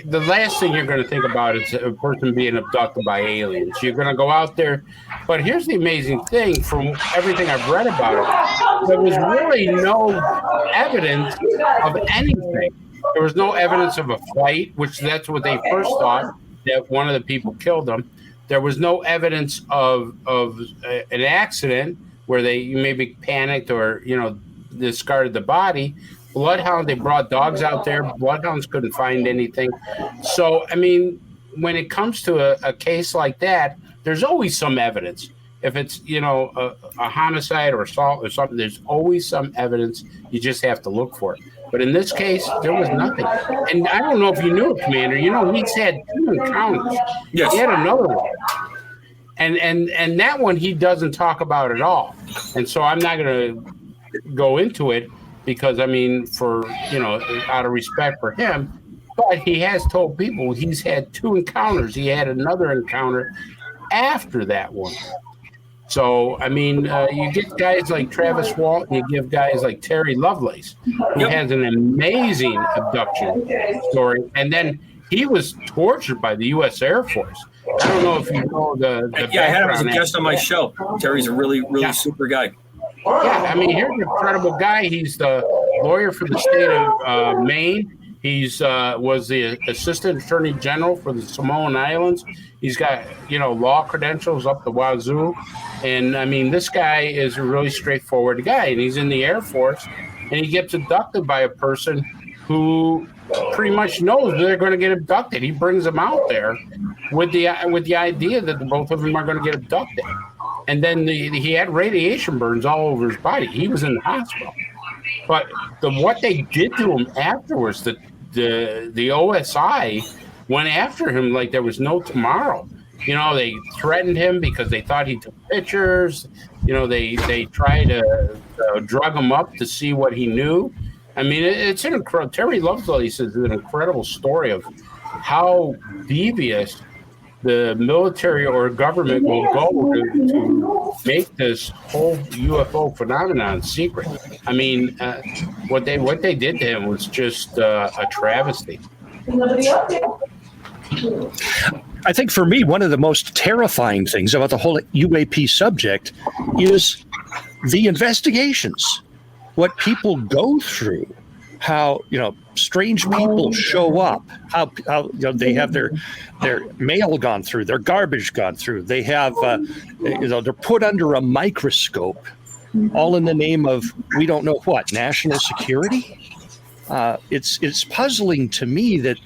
the last thing you're going to think about is a person being abducted by aliens. You're going to go out there. But here's the amazing thing from everything I've read about it. There was really no evidence of anything. There was no evidence of a fight, which that's what they first thought, that one of the people killed him. There was no evidence of an accident where they maybe panicked or, discarded the body. Bloodhound, they brought dogs out there. Bloodhounds couldn't find anything. So, I mean, when it comes to a case like that, there's always some evidence. If it's, a homicide or assault or something, there's always some evidence. You just have to look for it. But in this case, there was nothing. And I don't know if you knew it, Commander. He's had 2 encounters. Yes. He had another one. And that one he doesn't talk about at all. And so I'm not going to go into it because, I mean, for, out of respect for him. But he has told people he's had 2 encounters. He had another encounter after that one. So, I mean, you get guys like Travis Walton, you give guys like Terry Lovelace, who has an amazing abduction story. And then he was tortured by the U.S. Air Force. I don't know if you know the I had him as a guest on my show. Terry's a really super guy. Yeah, I mean, here's an incredible guy. He's the lawyer for the state of Maine. He's was the assistant attorney general for the Samoan Islands. He's got, law credentials up the wazoo. And, I mean, this guy is a really straightforward guy. And he's in the Air Force. And he gets abducted by a person who pretty much knows they're going to get abducted. He brings them out there with the idea that both of them are going to get abducted. And then he had radiation burns all over his body. He was in the hospital. But what they did to him afterwards, the OSI went after him like there was no tomorrow. They threatened him because they thought he took pictures. They tried to drug him up to see what he knew. I mean, it's an incredible. Terry Lovelace is an incredible story of how devious the military or government will go to make this whole UFO phenomenon secret. I mean, what they did to him was just a travesty. I think for me, one of the most terrifying things about the whole UAP subject is the investigations, what people go through, how strange people show up, how they have their mail gone through, their garbage gone through. They have they're put under a microscope, all in the name of we don't know what, national security. It's puzzling to me that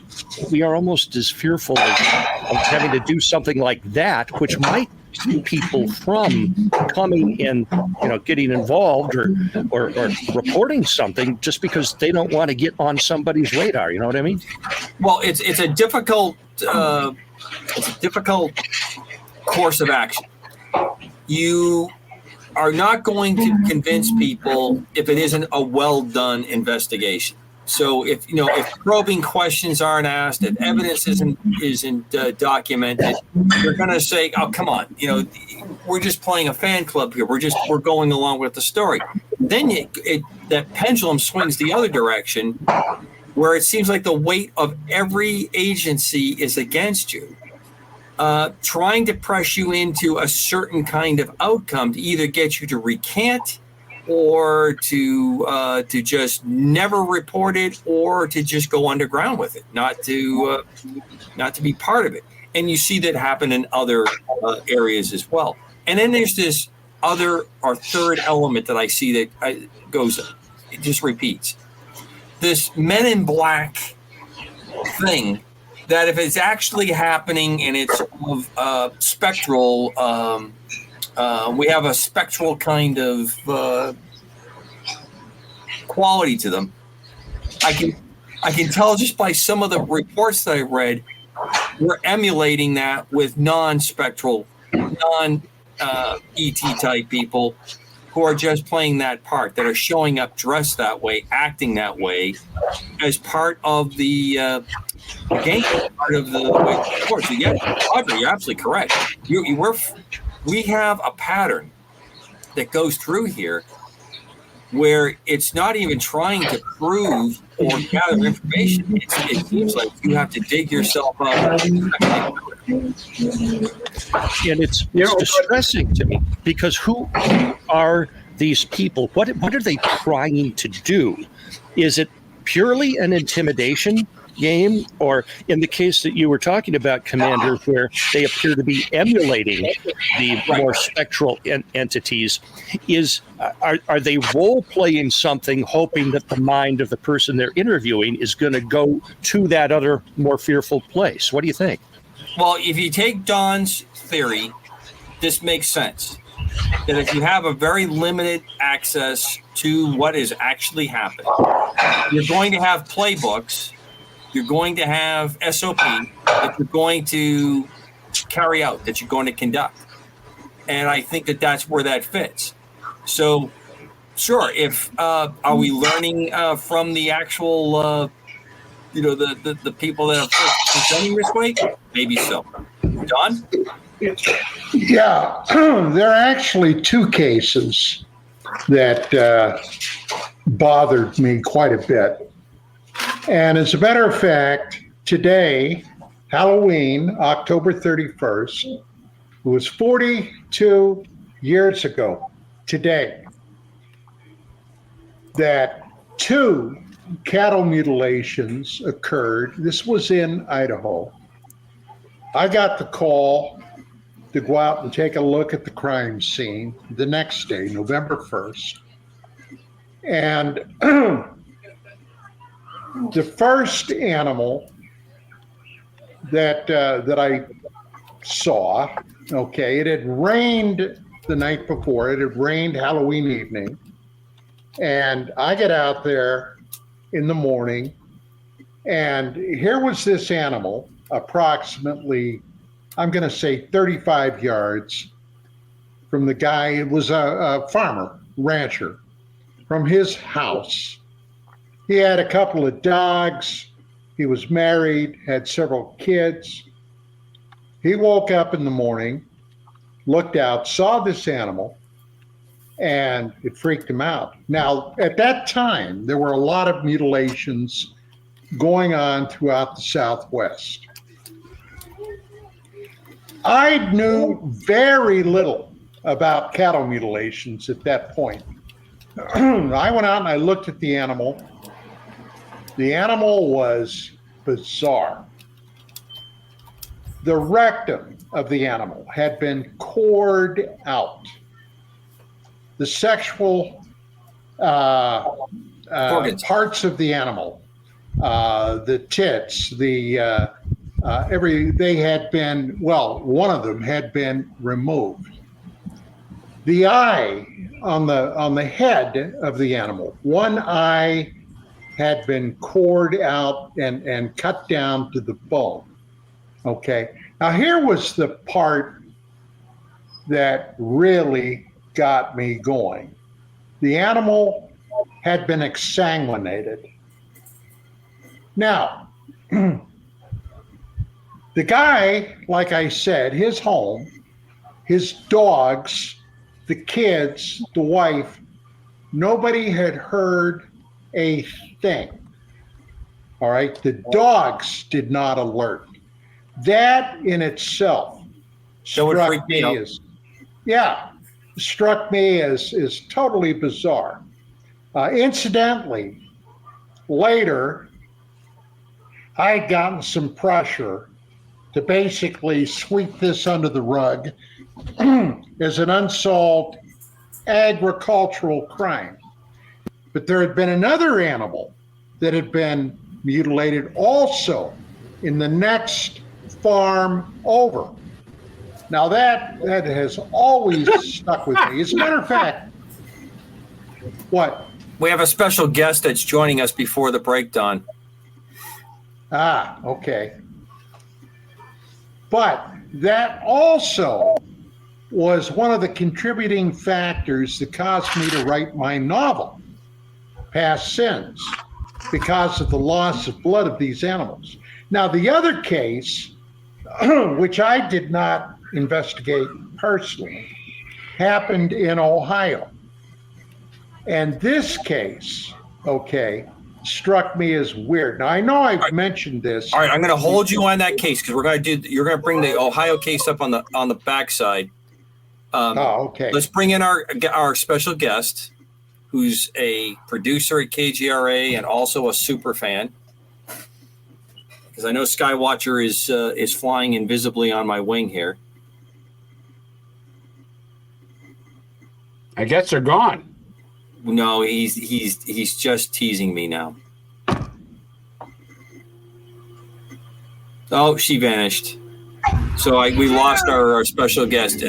we are almost as fearful of having to do something like that, which might keep people from coming and getting involved or reporting something just because they don't want to get on somebody's radar. You know what I mean? Well, it's a difficult course of action. You are not going to convince people if it isn't a well done investigation. So if probing questions aren't asked, if evidence isn't documented, you're going to say, "Oh, come on, we're just playing a fan club here. We're going along with the story." Then that pendulum swings the other direction, where it seems like the weight of every agency is against you, trying to press you into a certain kind of outcome to either get you to recant, or to just never report it, or to just go underground with it, not to be part of it. And you see that happen in other areas as well. And then there's this other or third element that I see that it just repeats. This Men in Black thing, that if it's actually happening and it's of spectral, we have a spectral kind of quality to them. I can tell just by some of the reports that I read, we're emulating that with non-spectral, non-ET type people who are just playing that part, that are showing up dressed that way, acting that way, as part of the game, part of the way. Of course, yeah, Audrey, you're absolutely correct. We have a pattern that goes through here where it's not even trying to prove or gather information. It seems like you have to dig yourself up. And it's distressing to me, because who are these people? What are they trying to do? Is it purely an intimidation game, or in the case that you were talking about, Commander, where they appear to be emulating the more spectral entities, are they role playing something, hoping that the mind of the person they're interviewing is going to go to that other more fearful place? What do you think? Well, if you take Don's theory, this makes sense. That if you have a very limited access to what is actually happening, you're going to have playbooks, you're going to have SOP that you're going to carry out, that you're going to conduct. And I think that that's where that fits. So, sure, if are we learning from the actual, the people that are presenting this way? Maybe so. Don? Yeah, there are actually two cases that bothered me quite a bit. And as a matter of fact, today, Halloween, October 31st, it was 42 years ago today that 2 cattle mutilations occurred. This was in Idaho. I got the call to go out and take a look at the crime scene the next day, November 1st. And the first animal that I saw, okay, it had rained the night before. It had rained Halloween evening. And I get out there in the morning, and here was this animal, approximately, I'm going to say 35 yards from the guy. It was a farmer, rancher, from his house. He had a couple of dogs. He was married, had several kids. He woke up in the morning, looked out, saw this animal, and it freaked him out. Now, at that time, there were a lot of mutilations going on throughout the Southwest. I knew very little about cattle mutilations at that point. I went out and I looked at the animal. The animal was bizarre. The rectum of the animal had been cored out. The sexual parts of the animal, the tits, they had been, well, one of them had been removed. The eye on the head of the animal, one eye had been cored out and cut down to the bone. Okay. Now here was the part that really got me going. The animal had been exsanguinated. Now, the guy, like I said, his home, his dogs, the kids, the wife, nobody had heard a thing. All right. The dogs did not alert. That in itself struck me as totally bizarre. Incidentally, later, I had gotten some pressure to basically sweep this under the rug as an unsolved agricultural crime. But there had been another animal that had been mutilated also in the next farm over. Now that has always stuck with me. As a matter of fact, what? We have a special guest that's joining us before the break, Don. Ah, okay. But that also was one of the contributing factors that caused me to write my novel, Past Sins, because of the loss of blood of these animals. Now, the other case, which I did not investigate personally, happened in Ohio. And this case, okay, struck me as weird. Now, I know I've mentioned this. All right, I'm going to hold you on that case because you're going to bring the Ohio case up on the backside. Okay. Let's bring in our special guest, who's a producer at KGRA and also a super fan. Because I know Skywatcher is flying invisibly on my wing here. I guess they're gone. No, he's just teasing me now. Oh, she vanished. So we lost our special guest.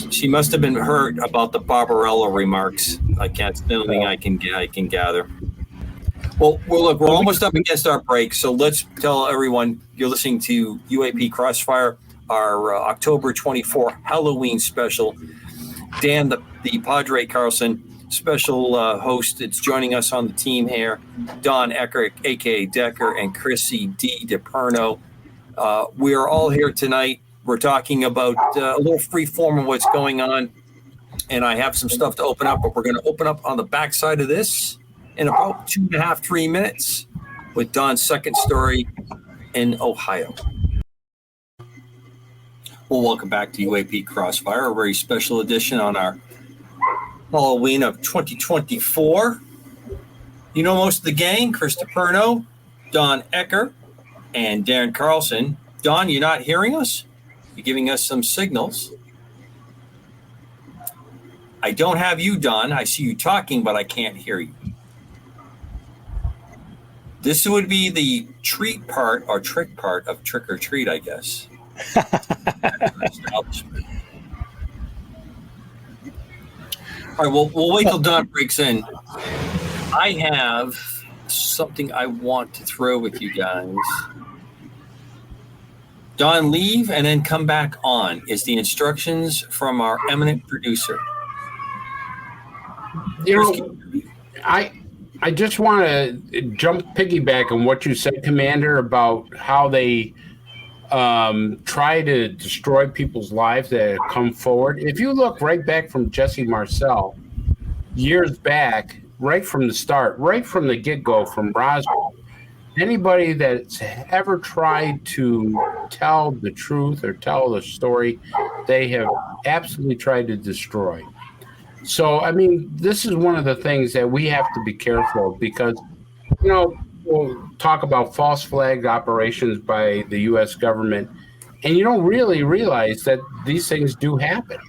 She must have been hurt about the Barbarella remarks. I can't. The only thing I can gather. Well, look, we're almost up against our break, so let's tell everyone you're listening to UAP Crossfire, our October 24 Halloween special. Dan, the Padre Carlson, special host that's joining us on the team here, Don Eckert, a.k.a. Decker, and Chrissy D. DePerno. We are all here tonight. We're talking about a little free form of what's going on, and I have some stuff to open up, but we're going to open up on the backside of this in about 2.5, 3 minutes with Don's second story in Ohio. Well, welcome back to UAP Crossfire, a very special edition on our Halloween of 2024. You know most of the gang, Chris DePerno, Don Ecker, and Darren Carlson. Don, you're not hearing us? You're giving us some signals. I don't have you, Don. I see you talking, but I can't hear you. This would be the treat part or trick part of trick or treat, I guess. All right, we'll wait till Don breaks in. I have something I want to throw with you guys. Don, leave and then come back on is the instructions from our eminent producer. You know, I just want to piggyback on what you said, Commander, about how they try to destroy people's lives that have come forward. If you look right back from Jesse Marcel, years back, right from the start, right from the get-go from Roswell, anybody that's ever tried to tell the truth or tell the story, they have absolutely tried to destroy. So, I mean, this is one of the things that we have to be careful of because, you know, we'll talk about false flag operations by the U.S. government, and you don't really realize that these things do happen.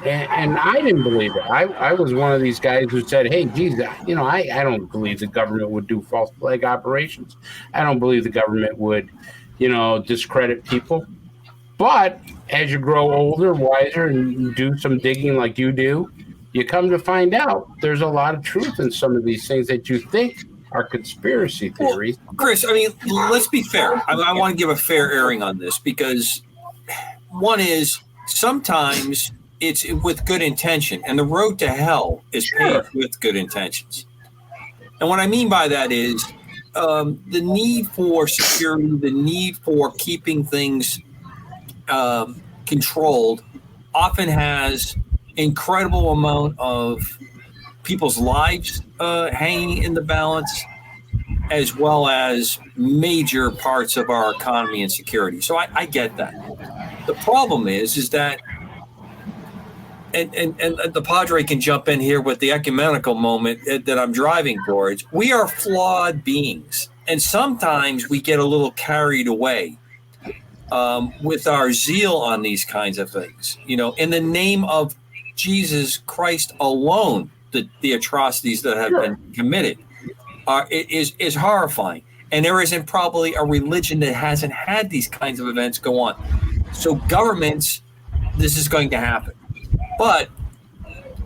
And I didn't believe it. I was one of these guys who said, hey, geez, you know, I don't believe the government would do false flag operations. I don't believe the government would, you know, discredit people. But as you grow older, wiser, and do some digging like you do, you come to find out there's a lot of truth in some of these things that you think are conspiracy theories. Well, Chris, I mean, let's be fair. I want to give a fair airing on this because one is sometimes it's with good intention, and the road to hell is paved with good intentions. And what I mean by that is the need for security, the need for keeping things controlled often has incredible amount of people's lives hanging in the balance, as well as major parts of our economy and security. So I get that. The problem is that, and the Padre can jump in here with the ecumenical moment that I'm driving towards. We are flawed beings, and sometimes we get a little carried away with our zeal on these kinds of things. You know, in the name of Jesus Christ alone, the atrocities that have been committed is horrifying. And there isn't probably a religion that hasn't had these kinds of events go on. So governments, this is going to happen. But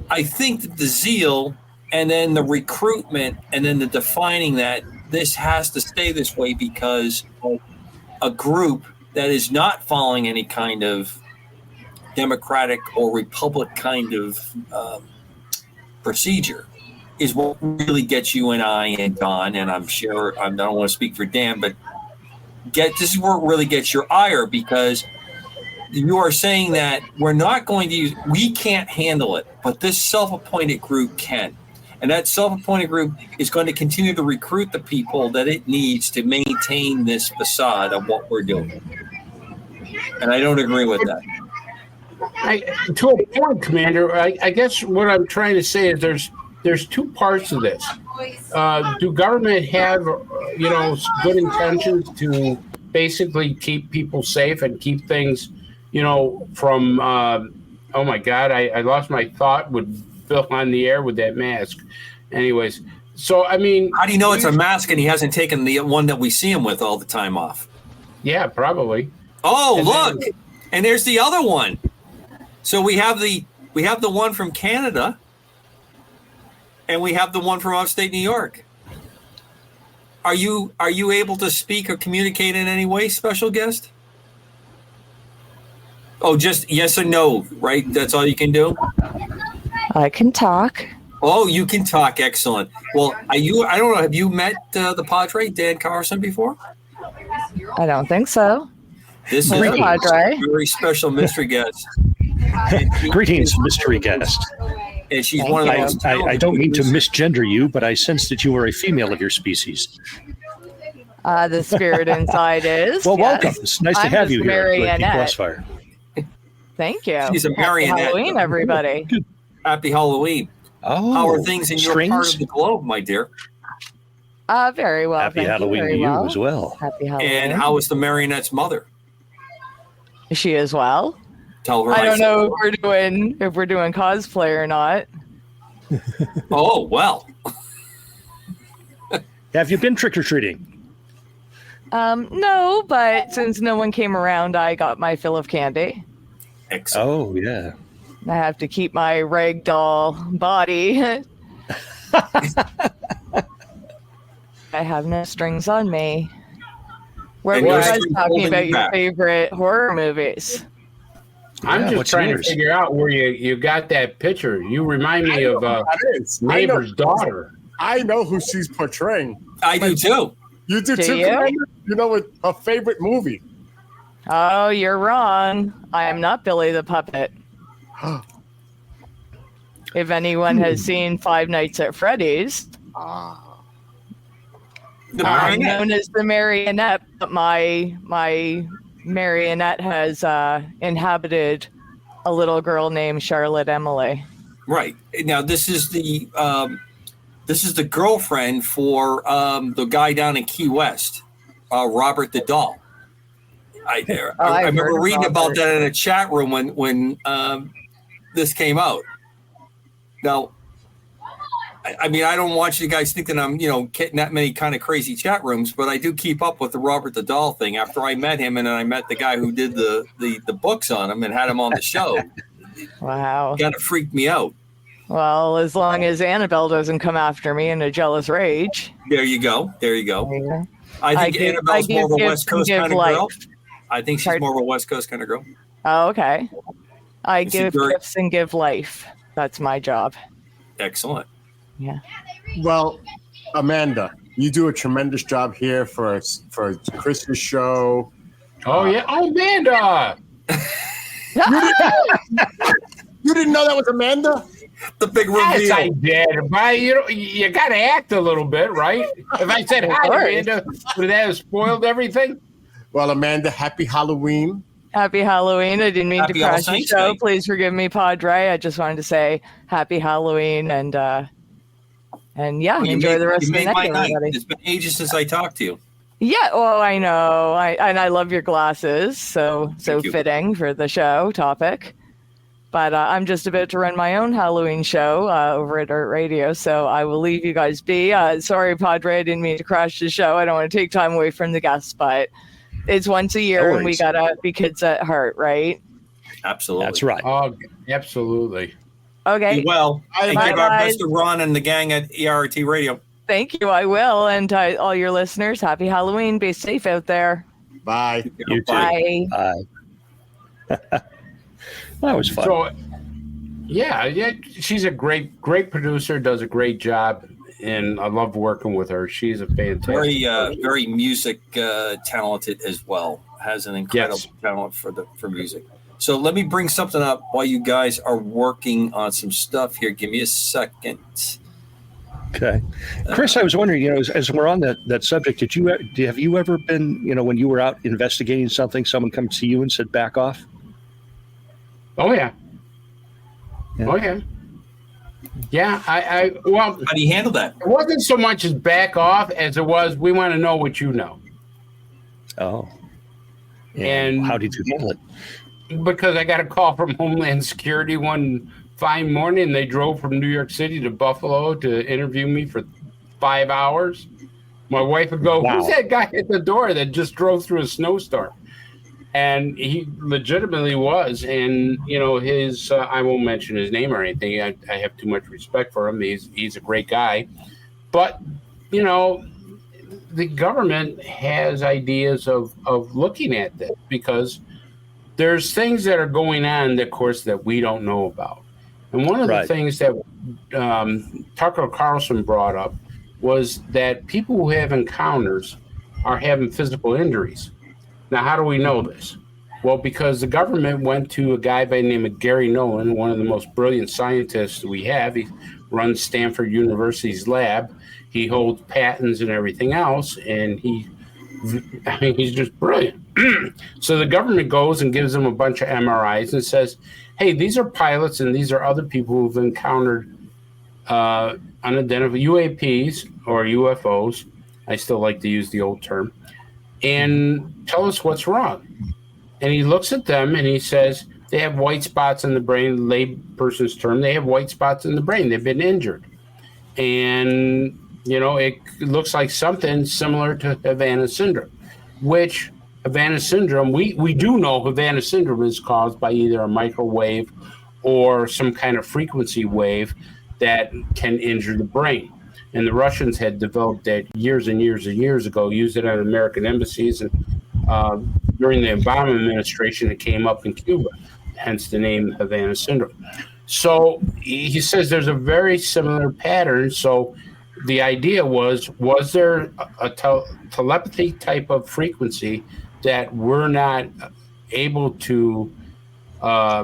I think that the zeal and then the recruitment and then the defining that this has to stay this way because a group that is not following any kind of democratic or republic kind of procedure is what really gets you and I and Don, and I'm sure I don't want to speak for Dan, but this is where it really gets your ire, because you are saying that we can't handle it, but this self-appointed group can. And that self-appointed group is going to continue to recruit the people that it needs to maintain this facade of what we're doing. And I don't agree with that. To a point, Commander, I guess what I'm trying to say is there's two parts of this. Do government have, good intentions to basically keep people safe and keep things, from, oh my God, I lost my thought with Phil on the air with that mask. Anyways, so, I mean. How do you know it's a mask and he hasn't taken the one that we see him with all the time off? Yeah, probably. Oh, and look. And there's the other one. So we have the one from Canada and we have the one from upstate New York. Are you able to speak or communicate in any way, special guest? Oh, just yes or no, right? That's all you can do? I can talk. Oh, you can talk. Excellent. Well, I don't know. Have you met the Padre, Dan Carson, before? I don't think so. This is Hello, a Padre. very special mystery guest. Greetings, mystery guest. And she's Thank one of you. those. I don't mean to misgender you, but I sense that you are a female of your species. The spirit inside is. Well, yes. welcome. It's nice to I'm have you Miss here at UAP Marionette. Crossfire. Thank you. She's a Happy marionette. Halloween, everybody. Happy Halloween. Oh, How are things in your part strings? of the globe, my dear? Very well. Happy thank Halloween to very you well. as well. Happy Halloween. And how is the marionette's mother? Is she as well? Tell her I don't said- know if we're doing cosplay or not. Oh, well. Have you been trick-or-treating? No, but since no one came around, I got my fill of candy. Excellent. Oh, yeah. I have to keep my ragdoll body. I have no strings on me. Where And were no you guys strings talking holding about you your back. favorite horror movies? I'm Yeah, just what's trying yours? to figure out where you got that picture. You remind me of That is. neighbor's daughter. I know who she's portraying. I do too. You do Do too, you? Commander? You know what? Her favorite movie. Oh, you're wrong. I am not Billy the Puppet. If anyone has seen Five Nights at Freddy's, The I'm marionette. known as the marionette, but my marionette has inhabited a little girl named Charlotte Emily. Right. Now, this is the girlfriend for the guy down in Key West, Robert the Doll. I I've remember heard of reading about Robert. that in a chat room when this came out. Now, I mean, I don't want you guys thinking I'm, getting that many kind of crazy chat rooms, but I do keep up with the Robert the Doll thing. After I met him, and then I met the guy who did the books on him and had him on the show, Wow. kind of freaked me out. Well, as long as Annabelle doesn't come after me in a jealous rage. There you go. There you go. Yeah. I think Annabelle's more of a gifts West and Coast give kind of life. girl. I think she's Pardon? more of a West Coast kind of girl. Oh, okay. I Is she give very- gifts and give life. That's my job. Excellent. Yeah. Well, Amanda, you do a tremendous job here for Chris's show. Oh yeah. Oh, Amanda. You didn't know that was Amanda? The big Yes, reveal. I did. But you got to act a little bit, right? If I said hi, course. Amanda, would that have spoiled everything? Well, Amanda, happy Halloween. Happy Halloween. I didn't mean Happy to All crash the Saints show. Day. Please forgive me, Padre. I just wanted to say happy Halloween and yeah, Well, you enjoy made- the rest you of the made night, my night. everybody. It's been ages since I talked to you. Yeah, well, I know. I love your glasses. So Thank you. fitting for the show topic. But I'm just about to run my own Halloween show over at Art Radio, so I will leave you guys be. Sorry, Padre, I didn't mean to crash the show. I don't want to take time away from the guests, but it's once a year, No and we worries. gotta be kids at heart, right? Absolutely. That's right. Oh, absolutely. Okay. Be well. And Bye, give our guys. best to Ron and the gang at ERT Radio. Thank you. I will. And all your listeners, happy Halloween. Be safe out there. Bye. You too. Bye. Bye. That was fun. So, yeah, she's a great producer, does a great job, and I love working with her. She's a fantastic very music talented as well. Has an incredible talent for music. So let me bring something up while you guys are working on some stuff here. Give me a second. Okay, Chris, I was wondering, as we're on that subject, have you ever been, when you were out investigating something, someone comes to you and said, "Back off"? Oh yeah. Oh yeah. Yeah, well, how do you handle that? It wasn't so much as back off as it was, we want to know what you know. Oh. And how did you handle it? Because I got a call from Homeland Security one fine morning. They drove from New York City to Buffalo to interview me for 5 hours. My wife would go, Wow. Who's that guy at the door that just drove through a snowstorm? And he legitimately was. And, his, I won't mention his name or anything. I have too much respect for him. He's a great guy. But, the government has ideas of looking at this because there's things that are going on, of course, that we don't know about. And one of the things that Tucker Carlson brought up was that people who have encounters are having physical injuries. Now, how do we know this? Well, because the government went to a guy by the name of Gary Nolan, one of the most brilliant scientists we have. He runs Stanford University's lab. He holds patents and everything else, and he's just brilliant. So the government goes and gives them a bunch of MRIs and says, hey, these are pilots and these are other people who've encountered unidentified UAPs or UFOs. I still like to use the old term. And tell us what's wrong. And he looks at them and he says, they have white spots in the brain, layperson's term, they have white spots in the brain. They've been injured. And, it looks like something similar to Havana syndrome, which Havana syndrome, we do know Havana syndrome is caused by either a microwave or some kind of frequency wave that can injure the brain. And the Russians had developed that years and years and years ago, used it at American embassies. And during the Obama administration, it came up in Cuba, hence the name Havana syndrome. So he says there's a very similar pattern. So the idea was there a telepathy type of frequency that we're not able to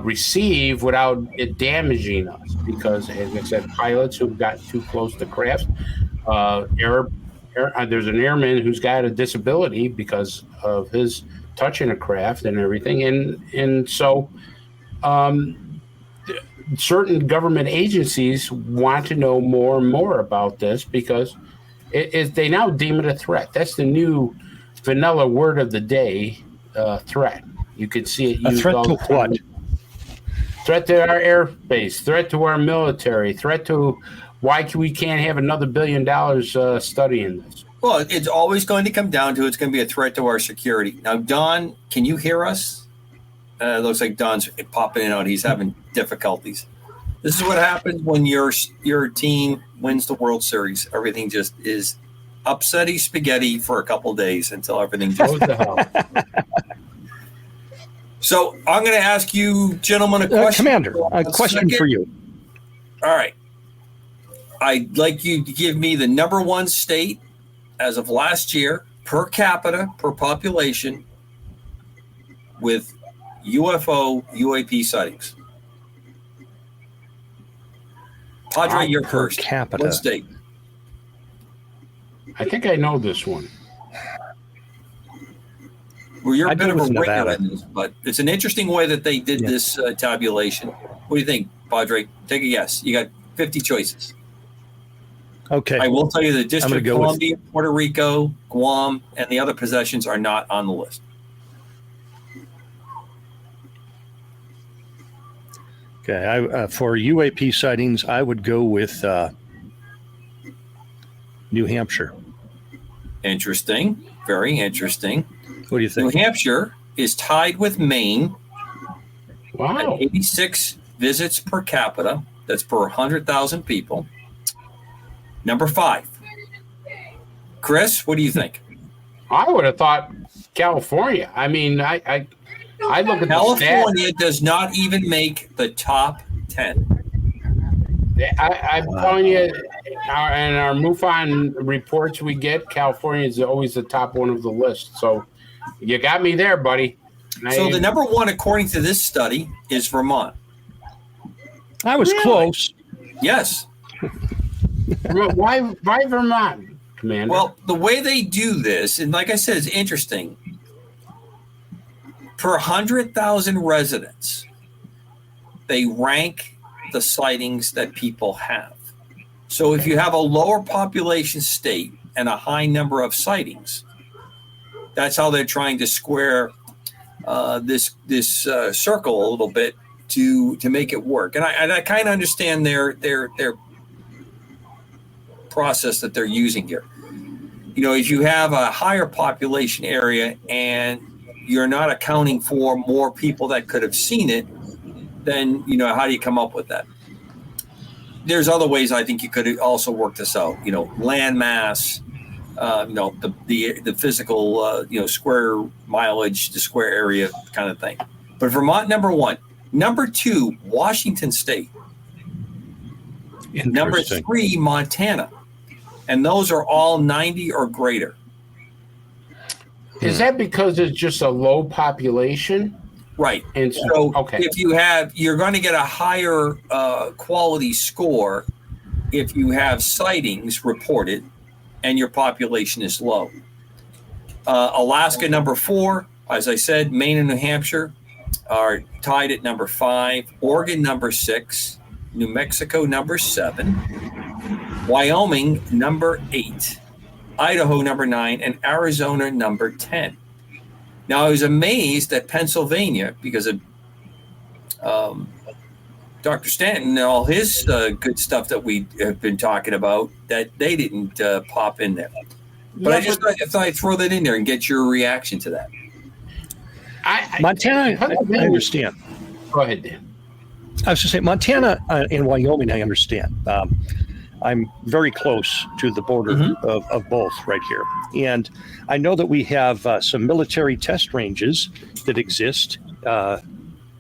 receive without it damaging us? Because, as I said, pilots who've got too close to craft, there's an airman who's got a disability because of his touching a craft and everything. And so certain government agencies want to know more and more about this because they now deem it a threat. That's the new vanilla word of the day, threat. You could see it used all the time. What? Threat to our airspace, threat to our military, threat to why we can't have another $1 billion studying this. Well, it's always going to come down to it's going to be a threat to our security. Now, Don, can you hear us? It looks like Don's popping in and out. He's having difficulties. This is what happens when your team wins the World Series. Everything just is upsetty spaghetti for a couple of days until everything just goes to hell. So I'm going to ask you, gentlemen, a question. Commander, a question for you. All right. I'd like you to give me the number one state as of last year per capita, per population, with UAP sightings. Padre, you're first. Capita. What state? I think I know this one. Well, you're a bit of a ringer in this, but it's an interesting way that they did this tabulation. What do you think, Padre? Take a guess. You got 50 choices. Okay. I will tell you the District of Columbia, Puerto Rico, Guam, and the other possessions are not on the list. Okay. For UAP sightings, I would go with New Hampshire. Interesting. Very interesting. What do you think? New Hampshire is tied with Maine. Wow. At 86 visits per capita. That's per 100,000 people. Number 5. Chris, what do you think? I would have thought California. I mean, I look at California does not even make the top 10. I'm telling you, in our MUFON reports we get, California is always the top one of the list. So you got me there, buddy. So the number one, according to this study, is Vermont. I was close. Yes. Why Vermont, Commander? Well, the way they do this, and like I said, it's interesting. Per 100,000 residents, they rank the sightings that people have. So if you have a lower population state and a high number of sightings, that's how they're trying to square this circle a little bit to make it work. And I kind of understand their process that they're using here. You know, if you have a higher population area and you're not accounting for more people that could have seen it, then, you know, how do you come up with that? There's other ways I think you could also work this out. You know, land mass, you know, the physical, you know, square mileage, the square area kind of thing. But Vermont, number one. Number two, Washington State. Number three, Montana. And those are all 90 or greater. Is that because it's just a low population? Right. And so, okay. If you're going to get a higher quality score if you have sightings reported and your population is low. Alaska, number 4. As I said, Maine and New Hampshire are tied at number 5. Oregon, number 6. New Mexico, number 7. Wyoming, number 8. Idaho, number 9. And Arizona, number 10. Now, I was amazed at Pennsylvania because of Dr. Stanton and all his good stuff that we have been talking about, that they didn't pop in there. But I just thought I'd throw that in there and get your reaction to that. Montana, I understand. Go ahead, Dan. I was going to say, Montana and Wyoming, I understand. I'm very close to the border of both right here. And I know that we have some military test ranges that exist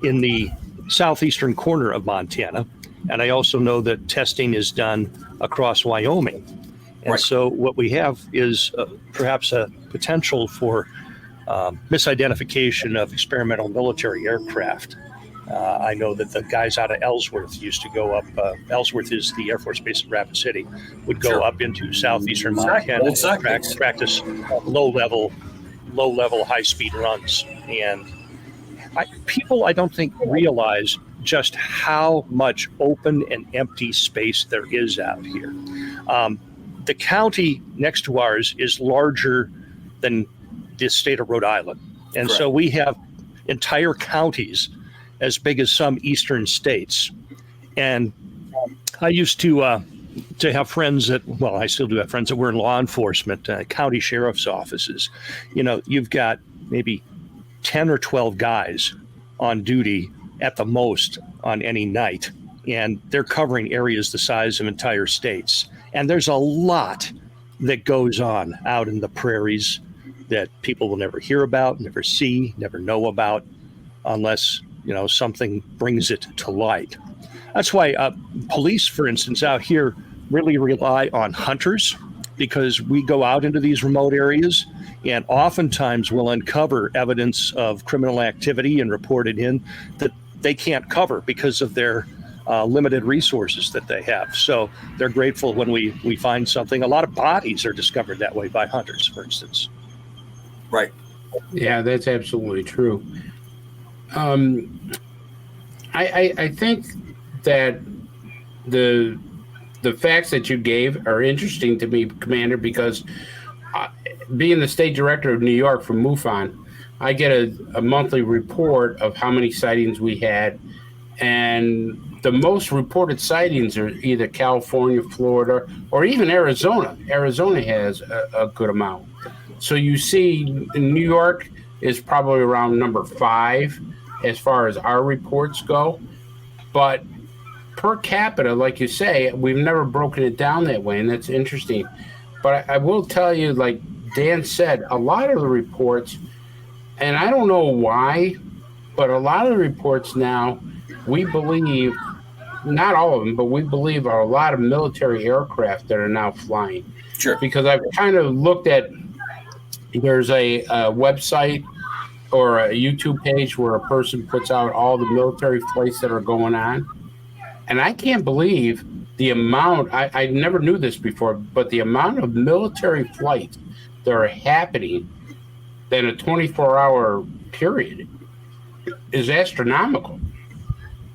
in the southeastern corner of Montana. And I also know that testing is done across Wyoming. And so what we have is perhaps a potential for misidentification of experimental military aircraft. I know that the guys out of Ellsworth used to go up. Ellsworth is the Air Force Base at Rapid City. Would go up into southeastern Montana and practice low-level, high-speed runs. And people, I don't think, realize just how much open and empty space there is out here. The county next to ours is larger than the state of Rhode Island, and so we have entire counties as big as some eastern states. And I used to have friends that, well, I still do have friends that were in law enforcement, county sheriff's offices. You know, you've got maybe 10 or 12 guys on duty at the most on any night, and they're covering areas the size of entire states. And there's a lot that goes on out in the prairies that people will never hear about, never see, never know about, unless something brings it to light. That's why police, for instance, out here really rely on hunters, because we go out into these remote areas and oftentimes will uncover evidence of criminal activity and report it in that they can't cover because of their limited resources that they have. So they're grateful when we find something. A lot of bodies are discovered that way by hunters, for instance. Right. Yeah, that's absolutely true. I think that the facts that you gave are interesting to me, Commander, because being the state director of New York for MUFON, I get a monthly report of how many sightings we had, and the most reported sightings are either California, Florida, or even Arizona. Arizona has a good amount. So you see, New York is probably around number 5 as far as our reports go. But per capita, like you say, we've never broken it down that way, and that's interesting. But I will tell you, like Dan said, a lot of the reports, and I don't know why, but a lot of the reports now, we believe, not all of them, but we believe are a lot of military aircraft that are now flying. Sure. Because I've kind of looked at, there's a website or a YouTube page where a person puts out all the military flights that are going on. And I can't believe the amount, I never knew this before, but the amount of military flights that are happening in a 24-hour period is astronomical.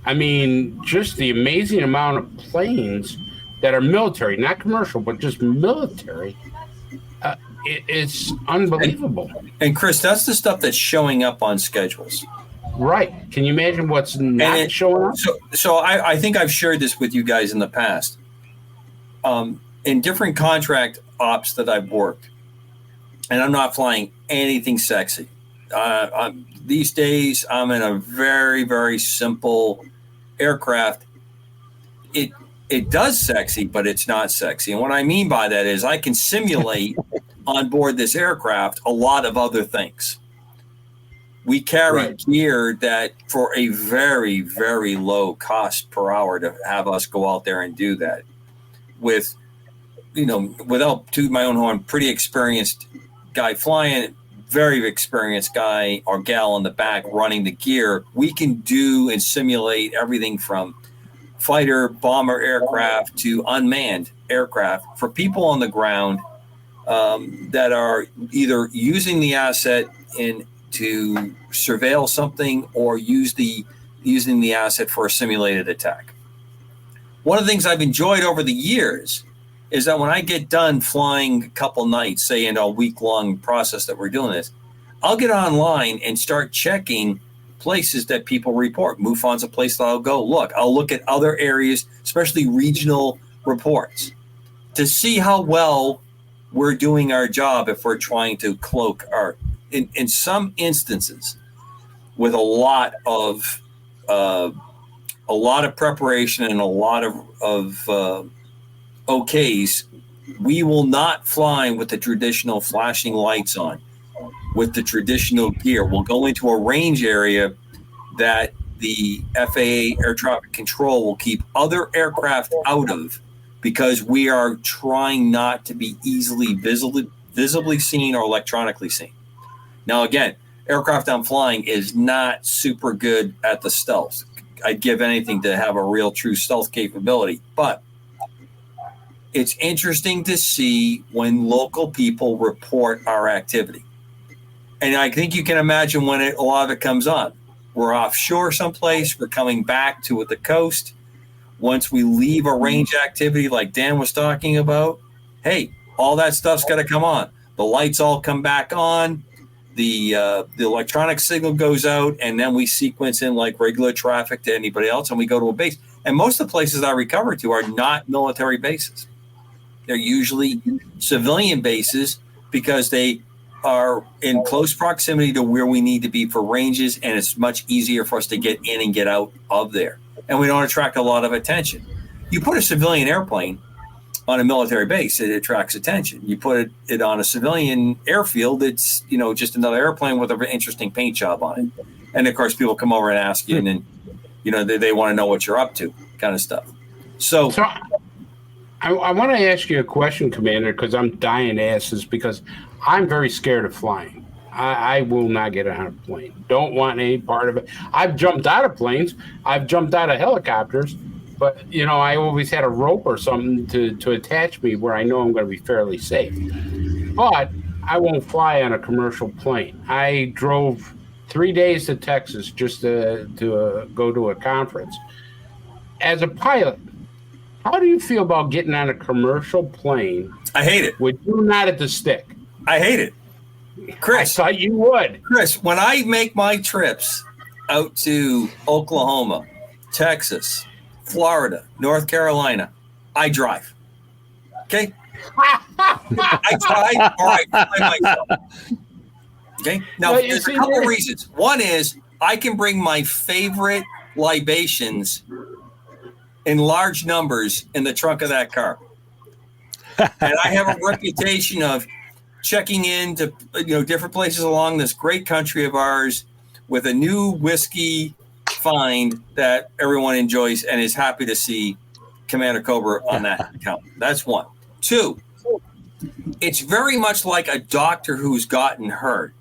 I mean, just the amazing amount of planes that are military, not commercial, but just military, it's unbelievable. And Chris, that's the stuff that's showing up on schedules. Right. Can you imagine what's not showing up? So I think I've shared this with you guys in the past. In different contract ops that I've worked, and I'm not flying anything sexy. These days, I'm in a very, very simple aircraft. It does sexy, but it's not sexy. And what I mean by that is I can simulate on board this aircraft a lot of other things. We carry gear that for a very, very low cost per hour to have us go out there and do that with, without tooting my own horn, pretty experienced guy flying, very experienced guy or gal in the back running the gear. We can do and simulate everything from fighter, bomber aircraft to unmanned aircraft for people on the ground that are either using the asset to surveil something or using the asset for a simulated attack. One of the things I've enjoyed over the years is that when I get done flying a couple nights, say in a week-long process that we're doing this, I'll get online and start checking places that people report. MUFON's a place that I'll go look. I'll look at other areas, especially regional reports, to see how well we're doing our job if we're trying to cloak our, in some instances, with a lot of preparation and a lot of okays, we will not fly with the traditional flashing lights on, with the traditional gear. We'll go into a range area that the FAA air traffic control will keep other aircraft out of, because we are trying not to be easily visibly seen or electronically seen. Now, again, aircraft I'm flying is not super good at the stealth. I'd give anything to have a real true stealth capability, but it's interesting to see when local people report our activity. And I think you can imagine when a lot of it comes on. We're offshore someplace, we're coming back to the coast. Once we leave a range activity like Dan was talking about, hey, all that stuff's got to come on. The lights all come back on. The electronic signal goes out, and then we sequence in like regular traffic to anybody else, and we go to a base. And most of the places I recover to are not military bases. They're usually civilian bases because they are in close proximity to where we need to be for ranges, and it's much easier for us to get in and get out of there. And we don't attract a lot of attention. You put a civilian airplane on a military base, it attracts attention. You put it on a civilian airfield, it's just another airplane with an interesting paint job on it. And of course, people come over and ask you, and then they want to know what you're up to, kind of stuff. So I want to ask you a question, Commander, because I'm dying to ask this, because I'm very scared of flying. I will not get on a plane. Don't want any part of it. I've jumped out of planes. I've jumped out of helicopters. But, I always had a rope or something to attach me where I know I'm going to be fairly safe. But I won't fly on a commercial plane. I drove 3 days to Texas just to go to a conference. As a pilot, how do you feel about getting on a commercial plane? I hate it. With you not at the stick? I hate it. Chris. I thought you would. Chris, when I make my trips out to Oklahoma, Texas, Florida, North Carolina, I drive. Okay? I drive or I fly myself. Okay? Now, there's a couple of reasons. One is I can bring my favorite libations in large numbers in the trunk of that car. And I have a reputation of checking into different places along this great country of ours with a new whiskey find that everyone enjoys and is happy to see Commander Cobra on that account. That's one. Two, it's very much like a doctor who's gotten hurt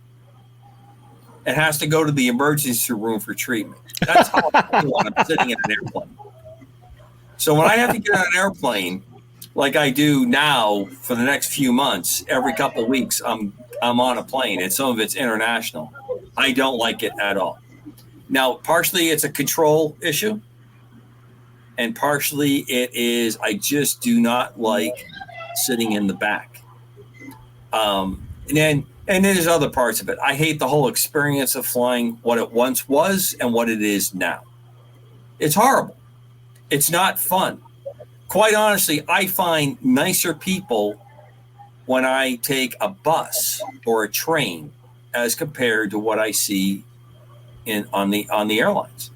and has to go to the emergency room for treatment. That's how I feel when I'm sitting in an airplane. So when I have to get on an airplane, like I do now for the next few months, every couple of weeks, I'm on a plane, and some of it's international. I don't like it at all. Now, partially it's a control issue, and partially it is I just do not like sitting in the back. And then there's other parts of it. I hate the whole experience of flying, what it once was and what it is now. It's horrible. It's not fun. Quite honestly, I find nicer people when I take a bus or a train as compared to what I see on the airlines.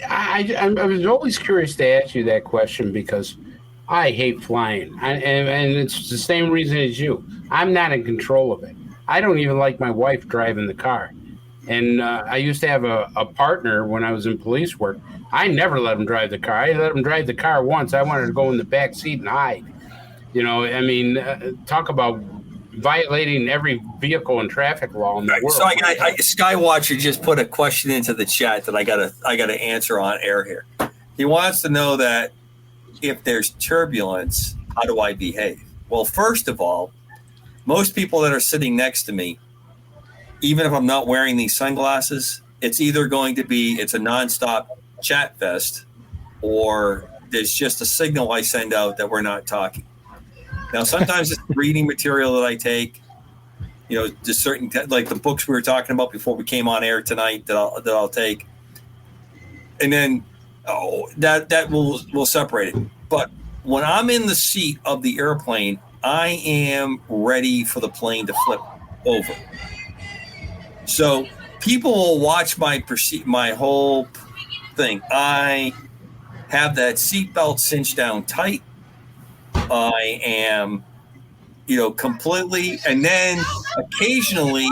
I was always curious to ask you that question because I hate flying, and it's the same reason as you. I'm not in control of it. I don't even like my wife driving the car. And I used to have a partner when I was in police work. I never let him drive the car. I let him drive the car once. I wanted to go in the back seat and hide. Talk about violating every vehicle and traffic law in the world. So Skywatcher just put a question into the chat that I gotta answer on air here. He wants to know that if there's turbulence, how do I behave? Well, first of all, most people that are sitting next to me, even if I'm not wearing these sunglasses, it's either going to be it's a nonstop chat fest, or there's just a signal I send out that we're not talking. Now, sometimes it's reading material that I take, just certain like the books we were talking about before we came on air tonight that I'll take, and then that will separate it. But when I'm in the seat of the airplane, I am ready for the plane to flip over. So people will watch my whole thing. I have that seatbelt cinched down tight. I am, completely. And then occasionally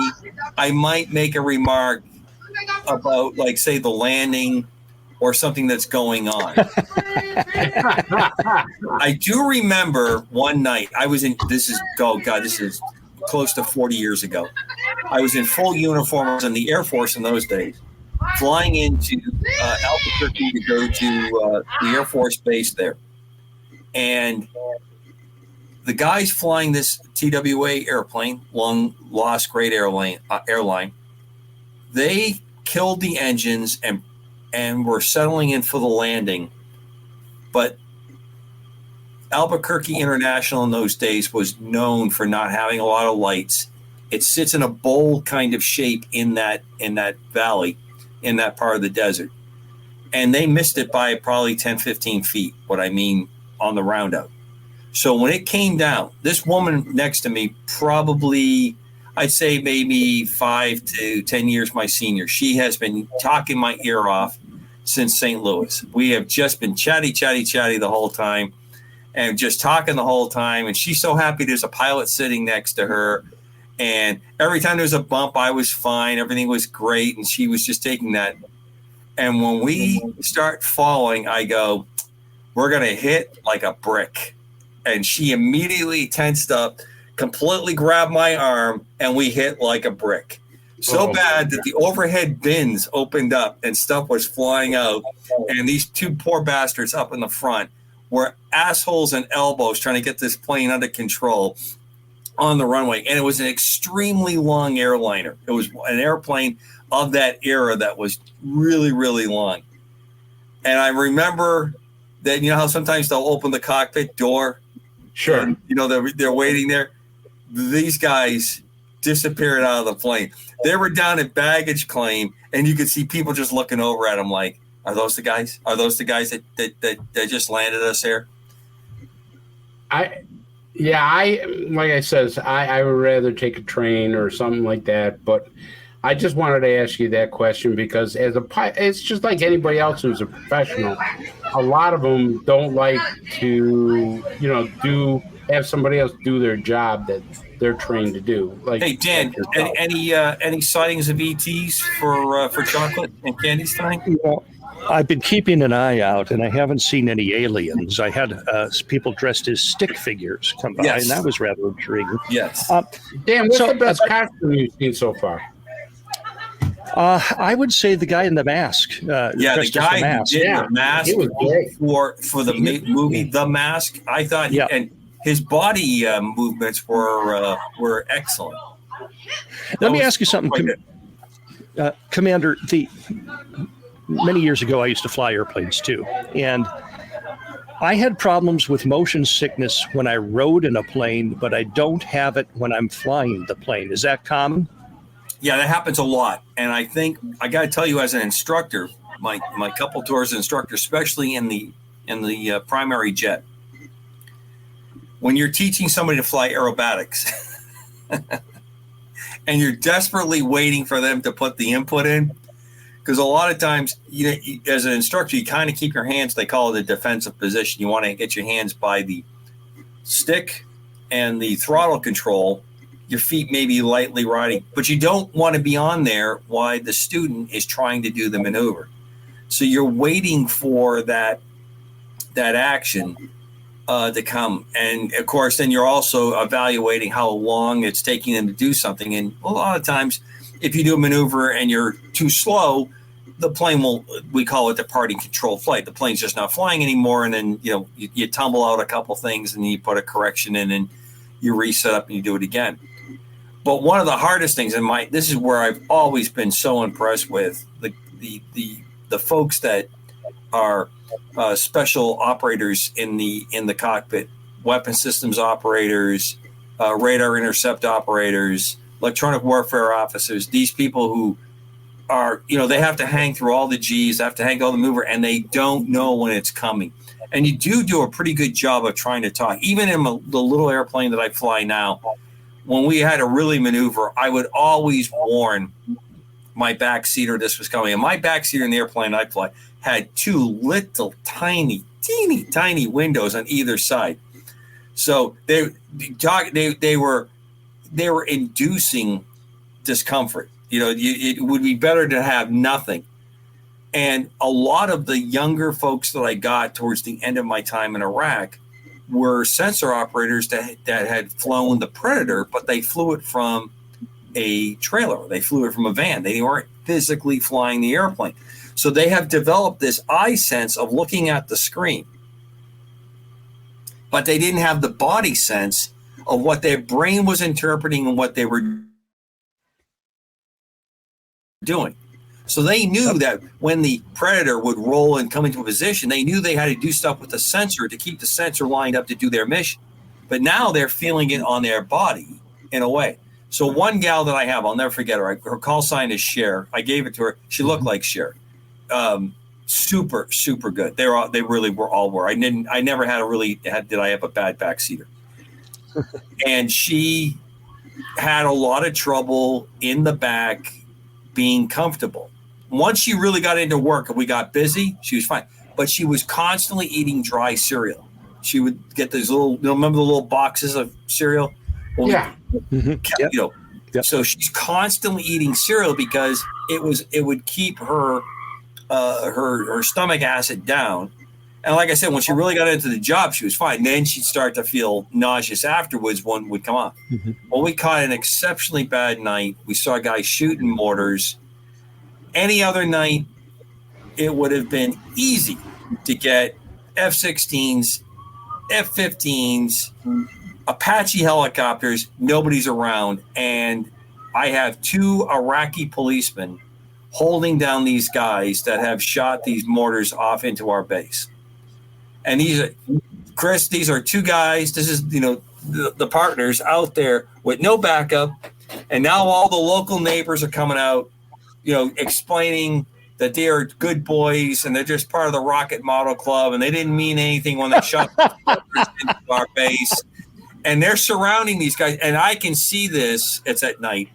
I might make a remark about, like, say, the landing or something that's going on. I do remember one night this is close to 40 years ago. I was in full uniform. I was in the Air Force in those days, flying into Albuquerque to go to the Air Force base there. And the guys flying this TWA airplane, long lost great airline, they killed the engines and were settling in for the landing. But Albuquerque International in those days was known for not having a lot of lights. It sits in a bowl kind of shape in that valley, in that part of the desert. And they missed it by probably 10, 15 feet, what I mean on the roundout. So when it came down, this woman next to me, probably, I'd say maybe 5 to 10 years my senior, she has been talking my ear off since St. Louis. We have just been chatty the whole time and just talking the whole time. And she's so happy there's a pilot sitting next to her. And every time there's a bump, I was fine. Everything was great. And she was just taking that. And when we start falling, I go, we're going to hit like a brick. And she immediately tensed up, completely grabbed my arm, and we hit like a brick. So bad that the overhead bins opened up and stuff was flying out. And these two poor bastards up in the front were assholes and elbows trying to get this plane under control on the runway. And it was an extremely long airliner. It was an airplane of that era that was really, really long. And I remember that, how sometimes they'll open the cockpit door. Sure. And, they're waiting there. These guys disappeared out of the plane. They were down at baggage claim, and you could see people just looking over at them like, are those the guys? Are those the guys that just landed us here? Like I says, I would rather take a train or something like that. But I just wanted to ask you that question because it's just like anybody else who's a professional. A lot of them don't like to, do have somebody else do their job that they're trained to do. Like, hey Dan, like any sightings of ETs for chocolate and candies tonight? Well, I've been keeping an eye out, and I haven't seen any aliens. I had people dressed as stick figures come by, Yes. and that was rather intriguing. Yes. Dan, what's the best costume you've seen so far? I would say the guy in the mask. The dressed as guy who mask. did the mask He was great. for the movie The Mask. I thought, and his body movements were excellent. Let me ask you something, Commander. Many years ago, I used to fly airplanes too, and I had problems with motion sickness when I rode in a plane, but I don't have it when I'm flying the plane. Is that common? Yeah, that happens a lot. And I think I got to tell you, as an instructor, my couple tours as an instructor, especially in the primary jet, when you're teaching somebody to fly aerobatics and you're desperately waiting for them to put the input in, because a lot of times, as an instructor, you kind of keep your hands, they call it a defensive position. You want to get your hands by the stick and the throttle control. Your feet may be lightly riding, but you don't want to be on there while the student is trying to do the maneuver. So you're waiting for that action to come. And of course, then you're also evaluating how long it's taking them to do something. And a lot of times, if you do a maneuver and you're too slow, the plane we call it departing controlled flight. The plane's just not flying anymore. And then, you tumble out a couple things and you put a correction in and you reset up and you do it again. But one of the hardest things this is where I've always been so impressed with the folks that are special operators in the cockpit, weapon systems operators, radar intercept operators, electronic warfare officers. These people who are, they have to hang through all the G's, they have to hang through all the maneuver, and they don't know when it's coming. And you do a pretty good job of trying to talk. Even in the little airplane that I fly now, when we had to really maneuver, I would always warn my backseater this was coming. And my backseater in the airplane I fly had two little teeny tiny windows on either side. So they were inducing discomfort. It would be better to have nothing. And a lot of the younger folks that I got towards the end of my time in Iraq were sensor operators that had flown the Predator, but they flew it from a trailer. They flew it from a van. They weren't physically flying the airplane. So they have developed this eye sense of looking at the screen, but they didn't have the body sense of what their brain was interpreting and what they were doing. So they knew that when the Predator would roll and come into a position, they knew they had to do stuff with the sensor to keep the sensor lined up to do their mission. But now they're feeling it on their body in a way. So one gal that I have, I'll never forget her. Her call sign is Cher. I gave it to her. She looked like Cher. Super, super good. They really were. I never did I have a bad backseater. And she had a lot of trouble in the back being comfortable. Once she really got into work and we got busy, she was fine. But she was constantly eating dry cereal. She would get these remember the little boxes of cereal? Well, yeah. Yep. So she's constantly eating cereal because it would keep her stomach acid down. And like I said, when she really got into the job, she was fine. Then she'd start to feel nauseous afterwards. One would come on. Mm-hmm. Well, we caught an exceptionally bad night. We saw a guy shooting mortars. Any other night, it would have been easy to get F-16s, F-15s, Apache helicopters. Nobody's around. And I have two Iraqi policemen holding down these guys that have shot these mortars off into our base. And these are two guys. This is, the partners out there with no backup. And now all the local neighbors are coming out, explaining that they are good boys and they're just part of the Rocket Model Club. And they didn't mean anything when they shot into our base. And they're surrounding these guys. And I can see this. It's at night.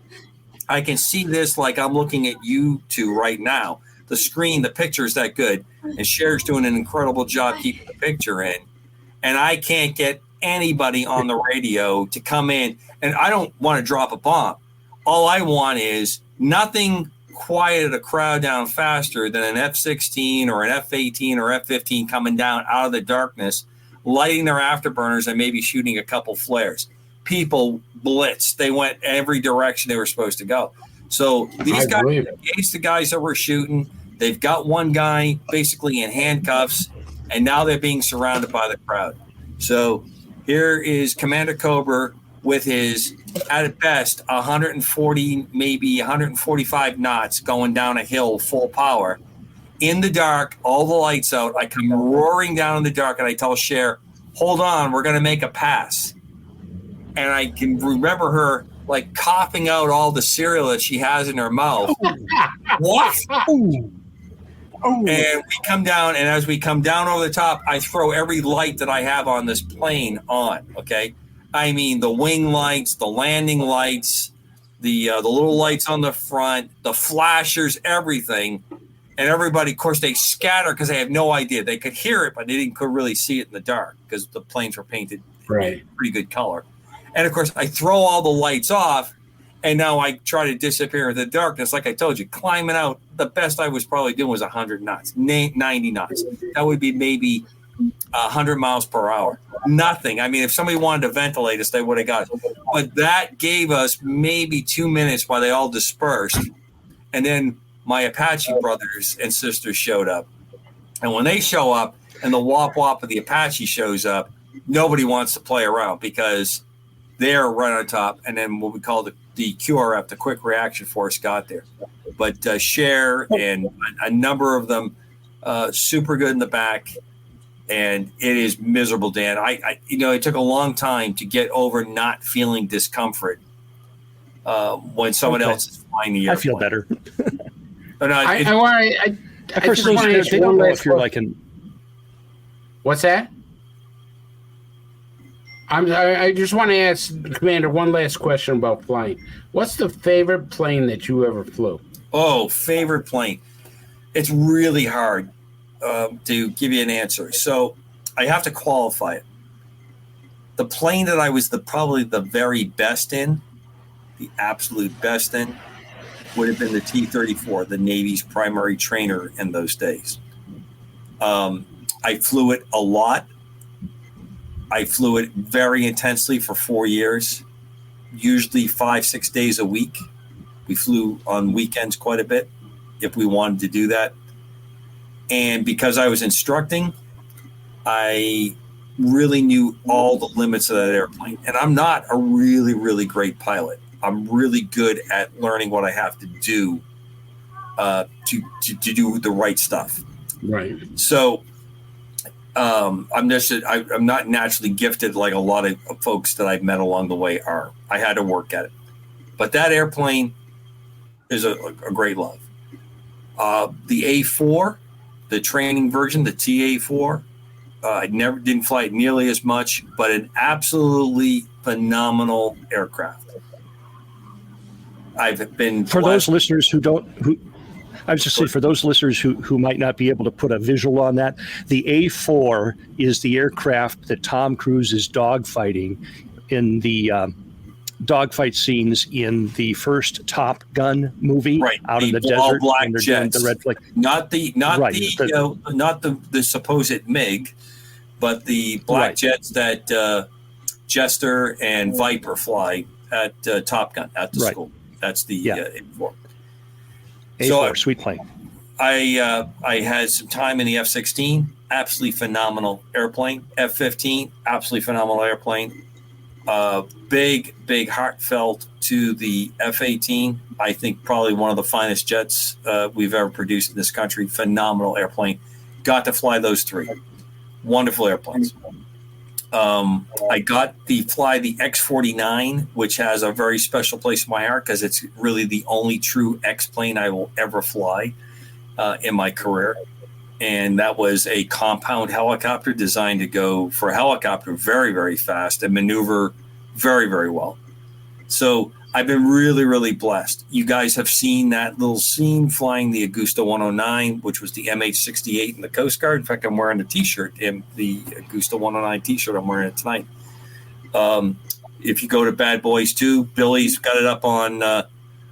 I can see this like I'm looking at you two right now. The screen, the picture is that good. And Cher's doing an incredible job keeping the picture in. And I can't get anybody on the radio to come in, and I don't want to drop a bomb. All I want is nothing quiet a crowd down faster than an F-16 or an F-18 or F-15 coming down out of the darkness, lighting their afterburners and maybe shooting a couple flares. People blitzed. They went every direction they were supposed to go. So these guys engaged the guys that were shooting. They've got one guy basically in handcuffs, and now they're being surrounded by the crowd. So here is Commander Cobra with his, at best, 140, maybe 145 knots going down a hill full power. In the dark, all the lights out. I come roaring down in the dark, and I tell Cher, hold on, we're going to make a pass. And I can remember her like coughing out all the cereal that she has in her mouth. What? And we come down, and as we come down over the top, I throw every light that I have on this plane on, okay? I mean, the wing lights, the landing lights, the little lights on the front, the flashers, everything. And everybody, of course, they scatter because they have no idea. They could hear it, but they couldn't really see it in the dark because the planes were painted pretty good color. And, of course, I throw all the lights off, and now I try to disappear in the darkness. Like I told you, climbing out, the best I was probably doing was 100 knots, 90 knots. That would be maybe 100 miles per hour. Nothing. I mean, if somebody wanted to ventilate us, they would have got it. But that gave us maybe 2 minutes while they all dispersed. And then my Apache brothers and sisters showed up. And when they show up and the wop-wop of the Apache shows up, nobody wants to play around because they're right on top. And then what we call the QRF, the Quick Reaction Force, got there. But Cher and a number of them, super good in the back. And it is miserable, Dan. It took a long time to get over not feeling discomfort when someone else is flying the airplane. I feel better. I just want want to one last if you're like an. What's that? I just want to ask Commander one last question about flying. What's the favorite plane that you ever flew? Oh, favorite plane. It's really hard to give you an answer. So I have to qualify it. The plane that I was probably the very best in, the absolute best in, would have been the T-34, the Navy's primary trainer in those days. I flew it a lot. I flew it very intensely for 4 years, usually 5-6 days a week. We flew on weekends quite a bit if we wanted to do that. And because I was instructing, I really knew all the limits of that airplane. And I'm not a really, really great pilot. I'm really good at learning what I have to do to do the right stuff. Right. So I'm not naturally gifted like a lot of folks that I've met along the way are. I had to work at it. But that airplane is a great love. The A4, the training version, the TA4, I didn't fly it nearly as much, but an absolutely phenomenal aircraft. I've been for those listeners I was just saying, for those listeners who might not be able to put a visual on that, the A4 is the aircraft that Tom Cruise is dogfighting in the dogfight scenes in the first Top Gun movie, out in the desert. Black jets. The red flag. Not the supposed MiG, but the black jets that Jester and Viper fly at Top Gun at the school. That's the A4. A4, sweet plane. I had some time in the F-16, absolutely phenomenal airplane. F-15, absolutely phenomenal airplane. Big heartfelt to the F-18. I think probably one of the finest jets we've ever produced in this country. Phenomenal airplane. Got to fly those three. Wonderful airplanes. I got to fly the X-49, which has a very special place in my heart because it's really the only true X plane I will ever fly in my career. And that was a compound helicopter designed to go for a helicopter very, very fast and maneuver very, very well. So I've been really, really blessed. You guys have seen that little scene flying the Augusta 109, which was the MH-68 in the Coast Guard. In fact, I'm wearing a T-shirt, the Augusta 109 T-shirt. I'm wearing it tonight. If you go to Bad Boys 2, Billy's got it up on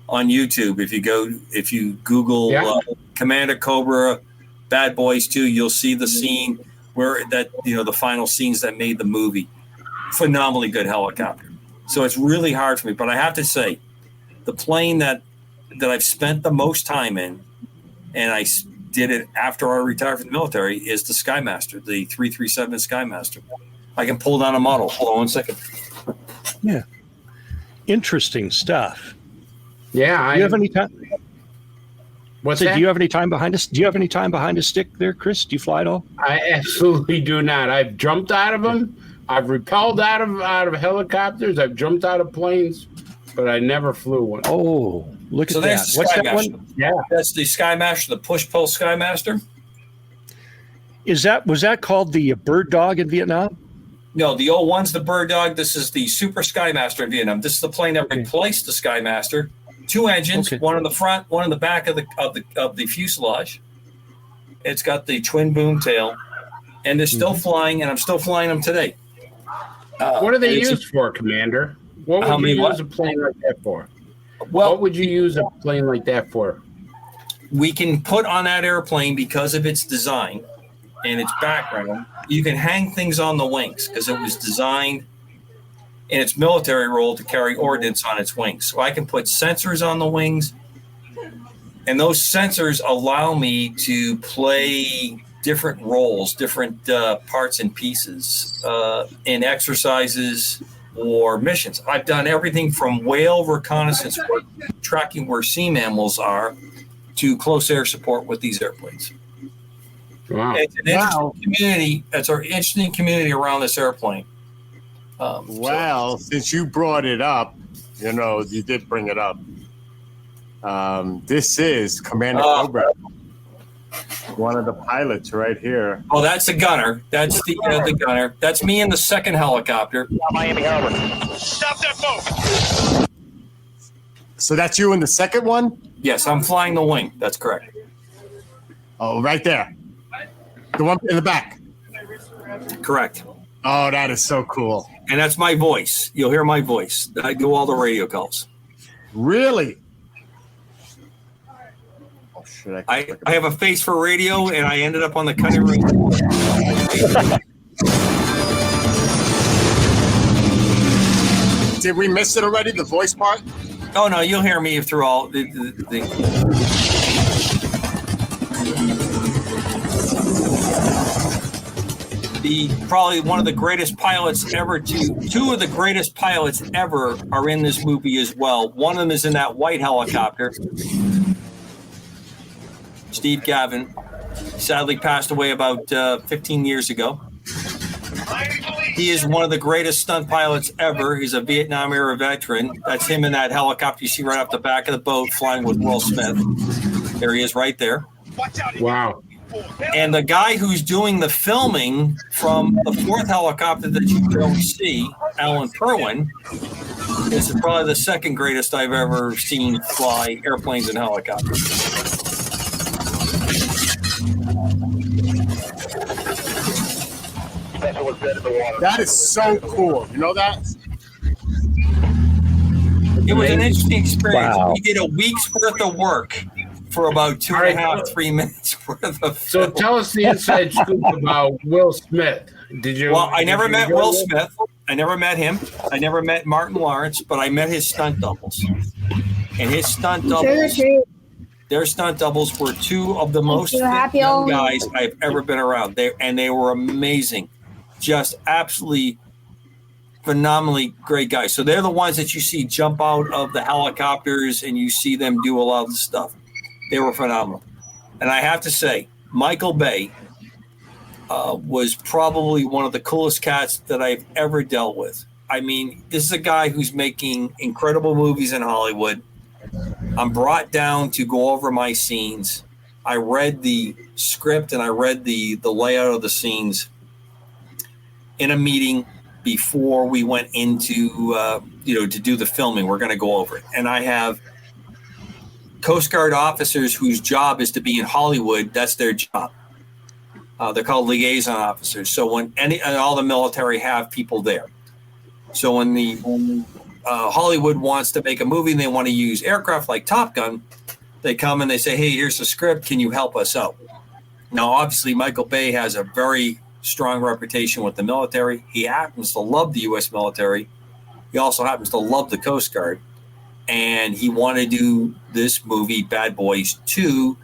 YouTube. If you Google Commander Cobra, Bad Boys 2, you'll see the scene where the final scenes that made the movie. Phenomenally good helicopter. So it's really hard for me, but I have to say, the plane that I've spent the most time in, and I did it after I retired from the military, is the Skymaster, the 337 Skymaster. I can pull down a model. Hold on 1 second. Yeah. Interesting stuff. Yeah. Do you have any time? What's that? Do you have any time behind us? Do you have any time behind a stick there, Chris? Do you fly at all? I absolutely do not. I've jumped out of them. I've repelled out of helicopters. I've jumped out of planes, but I never flew one. Oh, look at that. What's that one? Yeah. That's the Skymaster, the push-pull Skymaster. Was that called the Bird Dog in Vietnam? No, the old one's the Bird Dog. This is the Super Skymaster in Vietnam. This is the plane that replaced the Skymaster. 2 engines, one in the front, one in the back of the fuselage. It's got the twin boom tail, and they're still flying, and I'm still flying them today. What are they used for, Commander? What would you use a plane like that for? Well, what would you use a plane like that for? We can put on that airplane, because of its design and its background, you can hang things on the wings, because it was designed in its military role to carry ordnance on its wings. So I can put sensors on the wings, and those sensors allow me to play different roles, different parts and pieces in exercises or missions. I've done everything from whale reconnaissance work, tracking where sea mammals are, to close air support with these airplanes. Wow. It's an interesting community. It's an interesting community around this airplane. Since you brought it up, you did bring it up. This is Commander Cobra, one of the pilots right here. Oh, that's the gunner. That's the gunner. That's me in the second helicopter. Miami Harbor. Stop that boat! So that's you in the second one? Yes, I'm flying the wing. That's correct. Oh, right there. The one in the back. Correct. Oh, that is so cool. And that's my voice. You'll hear my voice. I do all the radio calls. Really? Oh, shit. I have a face for radio, and I ended up on the cutting room. Did we miss it already, the voice part? Oh, no, you'll hear me through all the probably one of the greatest pilots ever. Two of the greatest pilots ever are in this movie as well. One of them is in that white helicopter. Steve Gavin sadly passed away about 15 years ago. He is one of the greatest stunt pilots ever. He's a Vietnam era veteran. That's him in that helicopter you see right off the back of the boat flying with Will Smith. There he is right there. Wow. And the guy who's doing the filming from the fourth helicopter that you don't see, Alan Perwin, is probably the second greatest I've ever seen fly airplanes and helicopters. That is so cool. You know that? It was an interesting experience. Wow. We did a week's worth of work for about 2.5, 3 minutes worth of So film. tell us the inside scoop about Will Smith. Did you? Well, I never met Will Smith. Smith. I never met him. I never met Martin Lawrence, but I met his stunt doubles. And his stunt doubles, their stunt doubles were two of the most fit young guys I've ever been around. They were amazing. Just absolutely phenomenally great guys. So they're the ones that you see jump out of the helicopters and you see them do a lot of the stuff. They were phenomenal. And I have to say, Michael Bay was probably one of the coolest cats that I've ever dealt with. I mean, this is a guy who's making incredible movies in Hollywood. I'm brought down to go over my scenes. I read the script and I read the layout of the scenes in a meeting before we went into, to do the filming. We're going to go over it. And I have Coast Guard officers whose job is to be in Hollywood. That's their job. They're called liaison officers. So when all the military have people there. So when the Hollywood wants to make a movie and they want to use aircraft like Top Gun, they come and they say, hey, here's the script. Can you help us out? Now, obviously, Michael Bay has a very strong reputation with the military. He happens to love the U.S. military. He also happens to love the Coast Guard. And he wanted to do this movie, Bad Boys 2,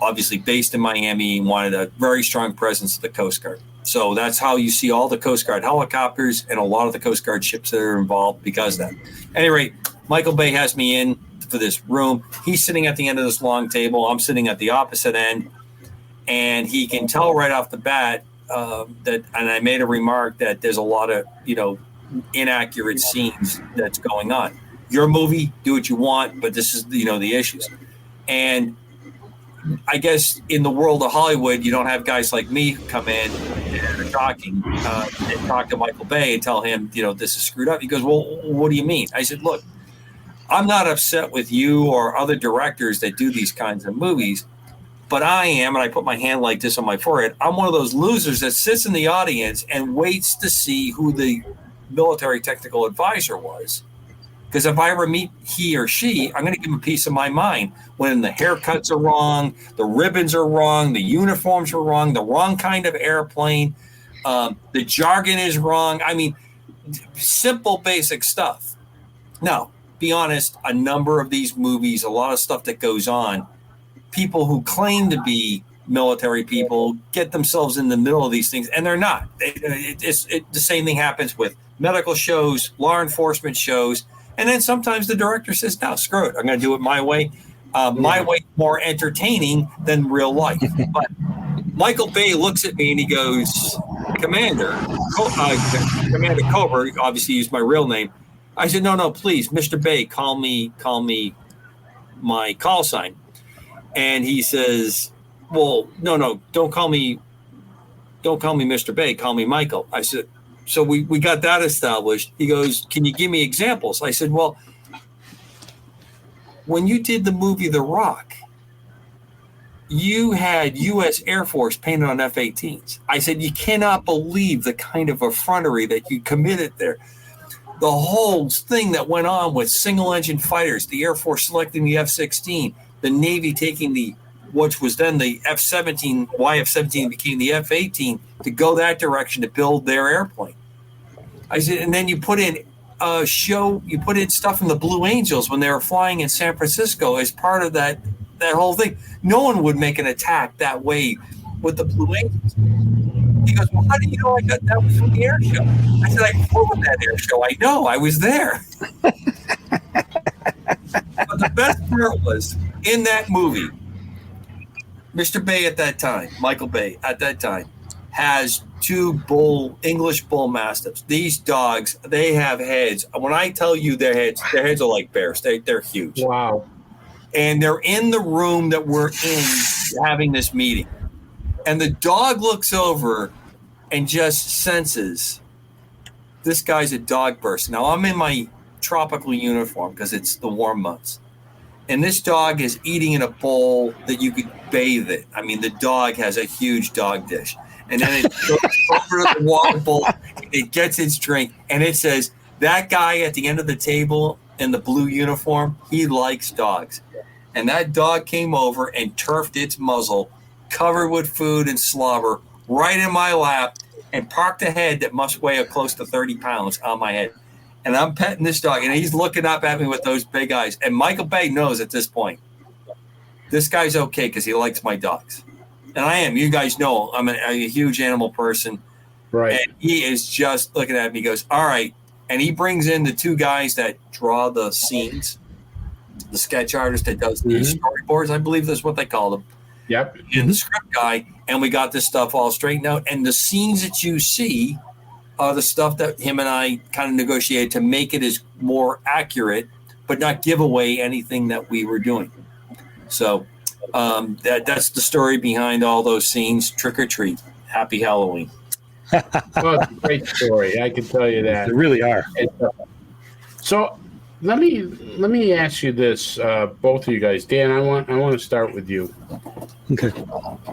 obviously based in Miami. He wanted a very strong presence of the Coast Guard. So that's how you see all the Coast Guard helicopters and a lot of the Coast Guard ships that are involved because of that. At any rate, Michael Bay has me in for this room. He's sitting at the end of this long table. I'm sitting at the opposite end. And he can tell right off the bat that, and I made a remark that there's a lot of, inaccurate scenes that's going on. Your movie, do what you want, but this is, the issues. And I guess in the world of Hollywood, you don't have guys like me come in and are talking and talk to Michael Bay and tell him, this is screwed up. He goes, well, what do you mean? I said, look, I'm not upset with you or other directors that do these kinds of movies, but I am, and I put my hand like this on my forehead, I'm one of those losers that sits in the audience and waits to see who the military technical advisor was. Because if I ever meet he or she, I'm going to give them a piece of my mind when the haircuts are wrong, the ribbons are wrong, the uniforms are wrong, the wrong kind of airplane, the jargon is wrong. I mean, simple, basic stuff. Now, be honest, a number of these movies, a lot of stuff that goes on, people who claim to be military people get themselves in the middle of these things, and they're not. The same thing happens with medical shows, law enforcement shows, and then sometimes the director says, no, screw it. I'm going to do it my way. My way more entertaining than real life. But Michael Bay looks at me and he goes, Commander Cobra, obviously used my real name. I said, no, please, Mr. Bay, call me my call sign. And he says, well, no, don't call me Mr. Bay, call me Michael. I said, so we got that established. He goes, can you give me examples? I said, well, when you did the movie The Rock, you had U.S. Air Force painted on F-18s. I said, you cannot believe the kind of effrontery that you committed there. The whole thing that went on with single-engine fighters, the Air Force selecting the F-16, the Navy taking which was then the F-17, YF-17 became the F-18, to go that direction to build their airplane. I said, and then you put in stuff from the Blue Angels when they were flying in San Francisco as part of that whole thing. No one would make an attack that way with the Blue Angels. He goes, well, how do you know I got that was from the air show? I said, I flew with that air show. I know, I was there. But the best part was, in that movie, Mr. Bay at that time, Michael Bay at that time, has two English bull mastiffs. These dogs, they have heads. When I tell you their heads are like bears. They're huge. Wow. And they're in the room that we're in having this meeting. And the dog looks over and just senses this guy's a dog person. Now, I'm in my tropical uniform because it's the warm months. And this dog is eating in a bowl that you could bathe in. I mean, the dog has a huge dog dish. And then it goes over to the water bowl, it gets its drink, and it says, that guy at the end of the table in the blue uniform, he likes dogs. And that dog came over and turfed its muzzle, covered with food and slobber, right in my lap, and parked a head that must weigh close to 30 pounds on my head. And I'm petting this dog, and he's looking up at me with those big eyes. And Michael Bay knows at this point, this guy's okay because he likes my dogs. And I am. You guys know I'm a huge animal person. Right. And he is just looking at me. He goes, all right. And he brings in the two guys that draw the scenes, the sketch artist that does the storyboards. I believe that's what they call them. Yep. And the script guy. And we got this stuff all straightened out. And the scenes that you see are the stuff that him and I kind of negotiated to make it as more accurate, but not give away anything that we were doing. So that's the story behind all those scenes. Trick or treat. Happy Halloween. Well, it's a great story. I can tell you that. They really are. So let me ask you this, both of you guys. Dan, I want to start with you. Okay.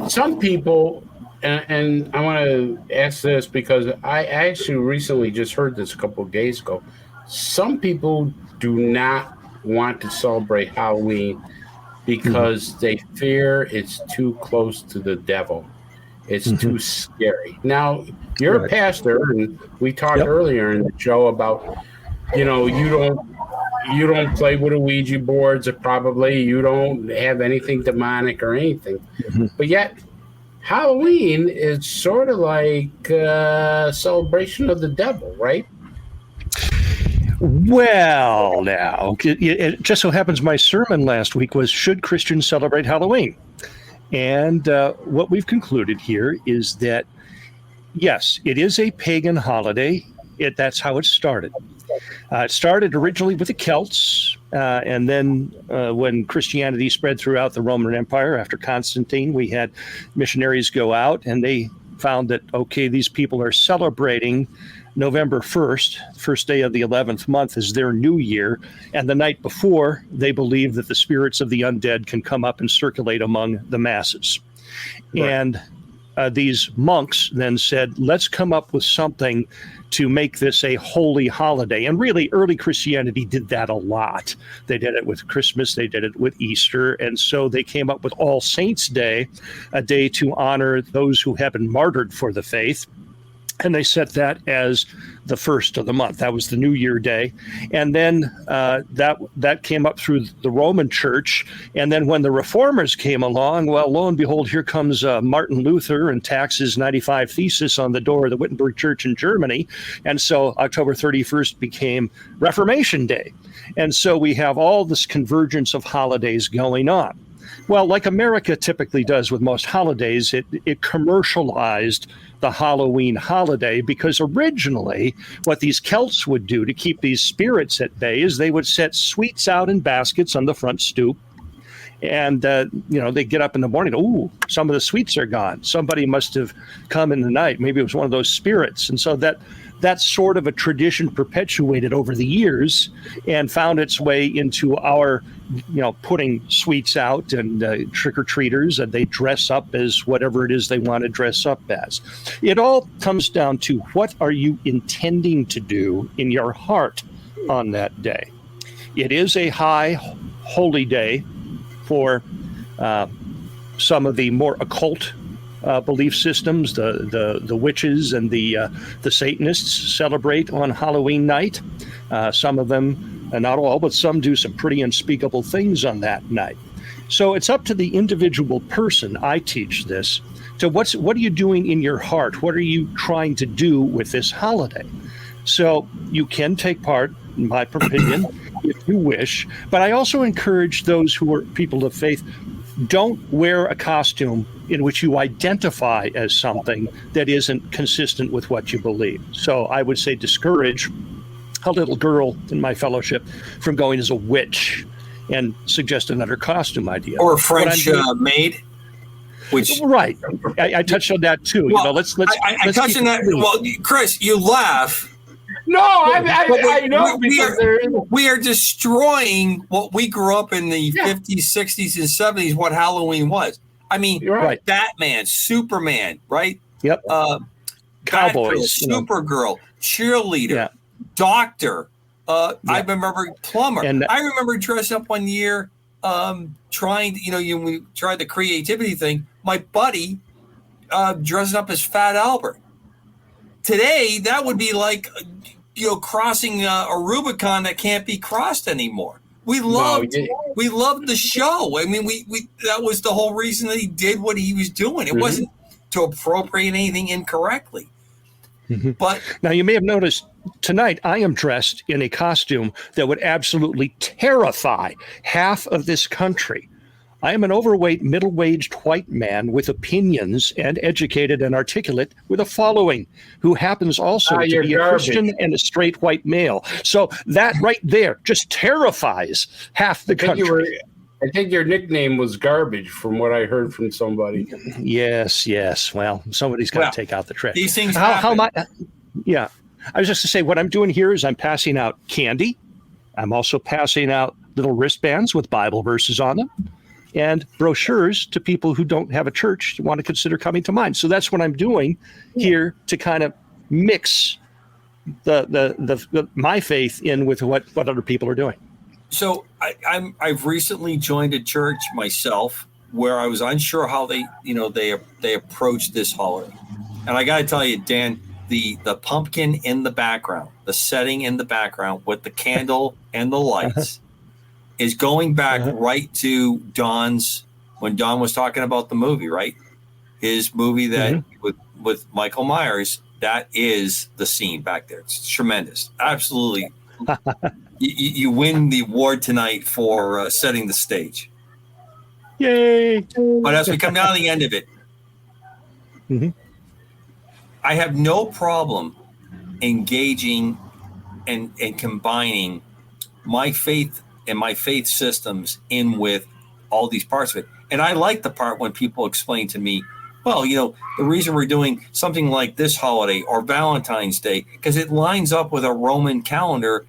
Some people, and I want to ask this because I actually recently just heard this a couple of days ago. Some people do not want to celebrate Halloween because they fear it's too close to the devil. It's too scary. Now, you're a pastor, and we talked earlier in the show about, you don't play with Ouija boards, or probably you don't have anything demonic or anything. But yet, Halloween is sort of like a celebration of the devil, right? Well, now, it just so happens my sermon last week was, should Christians celebrate Halloween? And what we've concluded here is that, yes, it is a pagan holiday. That's how it started. It started originally with the Celts, and then when Christianity spread throughout the Roman Empire after Constantine, we had missionaries go out, and they found that, okay, these people are celebrating November 1st, first day of the 11th month, is their new year. And the night before, they believe that the spirits of the undead can come up and circulate among the masses. Right. And these monks then said, let's come up with something to make this a holy holiday. And really, early Christianity did that a lot. They did it with Christmas, they did it with Easter. And so they came up with All Saints' Day, a day to honor those who have been martyred for the faith. And they set that as the first of the month. That was the New Year Day. And then that came up through the Roman Church. And then when the Reformers came along, well, lo and behold, here comes Martin Luther and tacks his 95 Thesis on the door of the Wittenberg Church in Germany. And so October 31st became Reformation Day. And so we have all this convergence of holidays going on. Well, like America typically does with most holidays, it commercialized the Halloween holiday, because originally what these Celts would do to keep these spirits at bay is they would set sweets out in baskets on the front stoop. And, they get up in the morning, ooh, some of the sweets are gone. Somebody must have come in the night. Maybe it was one of those spirits. And so that's sort of a tradition perpetuated over the years and found its way into our, putting sweets out and trick-or-treaters, and they dress up as whatever it is they want to dress up as. It all comes down to, what are you intending to do in your heart on that day? It is a high holy day for some of the more occult belief systems. The witches and the Satanists celebrate on Halloween night. Some of them, not all, but some do some pretty unspeakable things on that night. So it's up to the individual person. I teach this. So what are you doing in your heart? What are you trying to do with this holiday? So you can take part, in my opinion, if you wish. But I also encourage those who are people of faith, don't wear a costume in which you identify as something that isn't consistent with what you believe. So I would say discourage a little girl in my fellowship from going as a witch and suggest another costume idea. Or a French maid. Which, right. I touched on that too. Well, let's touched on that. Well, Chris, you laugh. No, I know, we are destroying what we grew up in the 50s, 60s, and 70s, what Halloween was. I mean, right. Batman, Superman, right? Yep. Cowboys, Supergirl, cheerleader, doctor. I remember plumber. And I remember dressing up one year, trying, we tried the creativity thing. My buddy dressing up as Fat Albert. Today, that would be like, crossing a Rubicon that can't be crossed anymore. We loved the show. I mean, we that was the whole reason that he did what he was doing. It wasn't to appropriate anything incorrectly. But now you may have noticed tonight I am dressed in a costume that would absolutely terrify half of this country. I am an overweight, middle-aged white man with opinions and educated and articulate with a following who happens also to be a Christian and a straight white male. So that right there just terrifies half the country. I think your nickname was Garbage from what I heard from somebody. Yes. Well, somebody's got to take out the trash. These things how am I? Yeah. I was just to say, what I'm doing here is I'm passing out candy. I'm also passing out little wristbands with Bible verses on them. and brochures to people who don't have a church want to consider coming to mine. So that's what I'm doing here to kind of mix the my faith in with what other people are doing. So I've recently joined a church myself where I was unsure how they approach this holiday, and I got to tell you, Dan, the pumpkin in the background, the setting in the background with the candle and the lights is going back right to Don's, when Don was talking about the movie, right? His movie that with Michael Myers, that is the scene back there. It's tremendous. Absolutely. You win the award tonight for setting the stage. Yay. But as we come down to the end of it, I have no problem engaging and combining my faith and my faith systems in with all these parts of it. And I like the part when people explain to me, well, the reason we're doing something like this holiday or Valentine's Day, because it lines up with a Roman calendar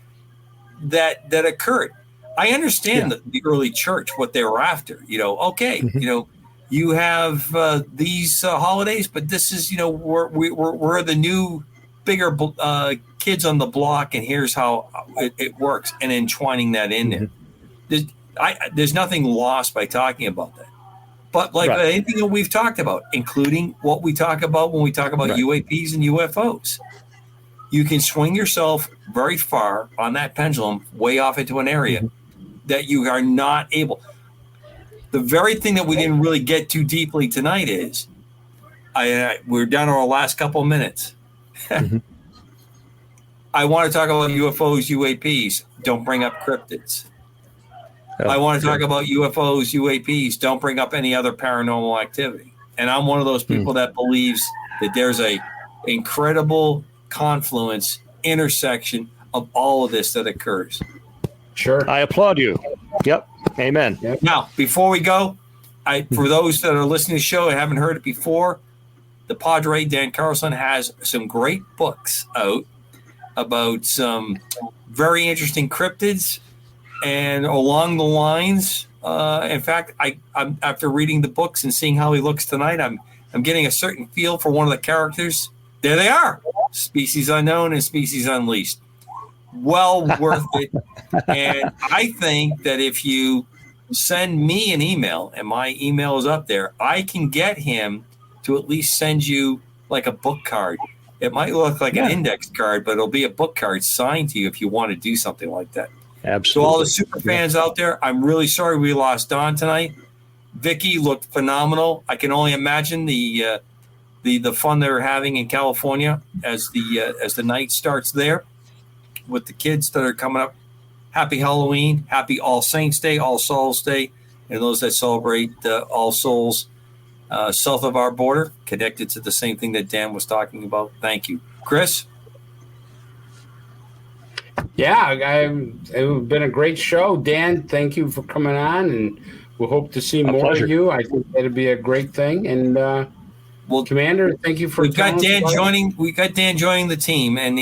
that occurred. I understand the early church, what they were after. You have these holidays, but this is, we're the new, bigger kids on the block, and here's how it works, and entwining that in there. There's nothing lost by talking about that. But anything that we've talked about, including what we talk about when we talk about UAPs and UFOs, you can swing yourself very far on that pendulum, way off into an area that you are not able. The very thing that we didn't really get too deeply tonight is, we're down to our last couple of minutes. I want to talk about UFOs, UAPs. Don't bring up cryptids. I want to talk about UFOs, UAPs. Don't bring up any other paranormal activity. And I'm one of those people that believes that there's a incredible confluence, intersection of all of this that occurs. Sure. I applaud you. Yep. Amen. Yep. Now, before we go, for those that are listening to the show and haven't heard it before, the Padre Dan Carlson has some great books out about some very interesting cryptids. And along the lines, in fact, I'm after reading the books and seeing how he looks tonight, I'm getting a certain feel for one of the characters. There they are, Species Unknown and Species Unleashed. Well worth it. And I think that if you send me an email, and my email is up there, I can get him to at least send you like a book card. It might look like an index card, but it'll be a book card signed to you if you want to do something like that. Absolutely. So all the super fans out there, I'm really sorry we lost Don tonight. Vicky looked phenomenal. I can only imagine the fun they're having in California as the night starts there with the kids that are coming up. Happy Halloween, happy All Saints Day, All Souls Day, and those that celebrate All Souls south of our border, connected to the same thing that Dan was talking about. Thank you. Chris? Yeah, it's been a great show. Dan, thank you for coming on, and we'll hope to see more of you. I think that'd be a great thing. And Commander, thank you for. We've got Dan joining. We got Dan joining the team, and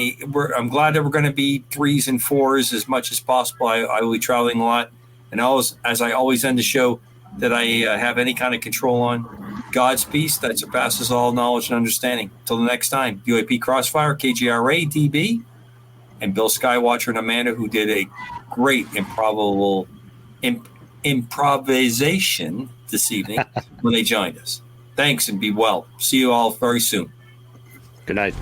I'm glad that we're going to be 3s and 4s as much as possible. I will be traveling a lot, and as I always end the show, that I have any kind of control on God's peace that surpasses all knowledge and understanding. Till the next time, UAP Crossfire, KGRA, DB. And Bill Skywatcher and Amanda, who did a great improvisation this evening when they joined us. Thanks and be well. See you all very soon. Good night.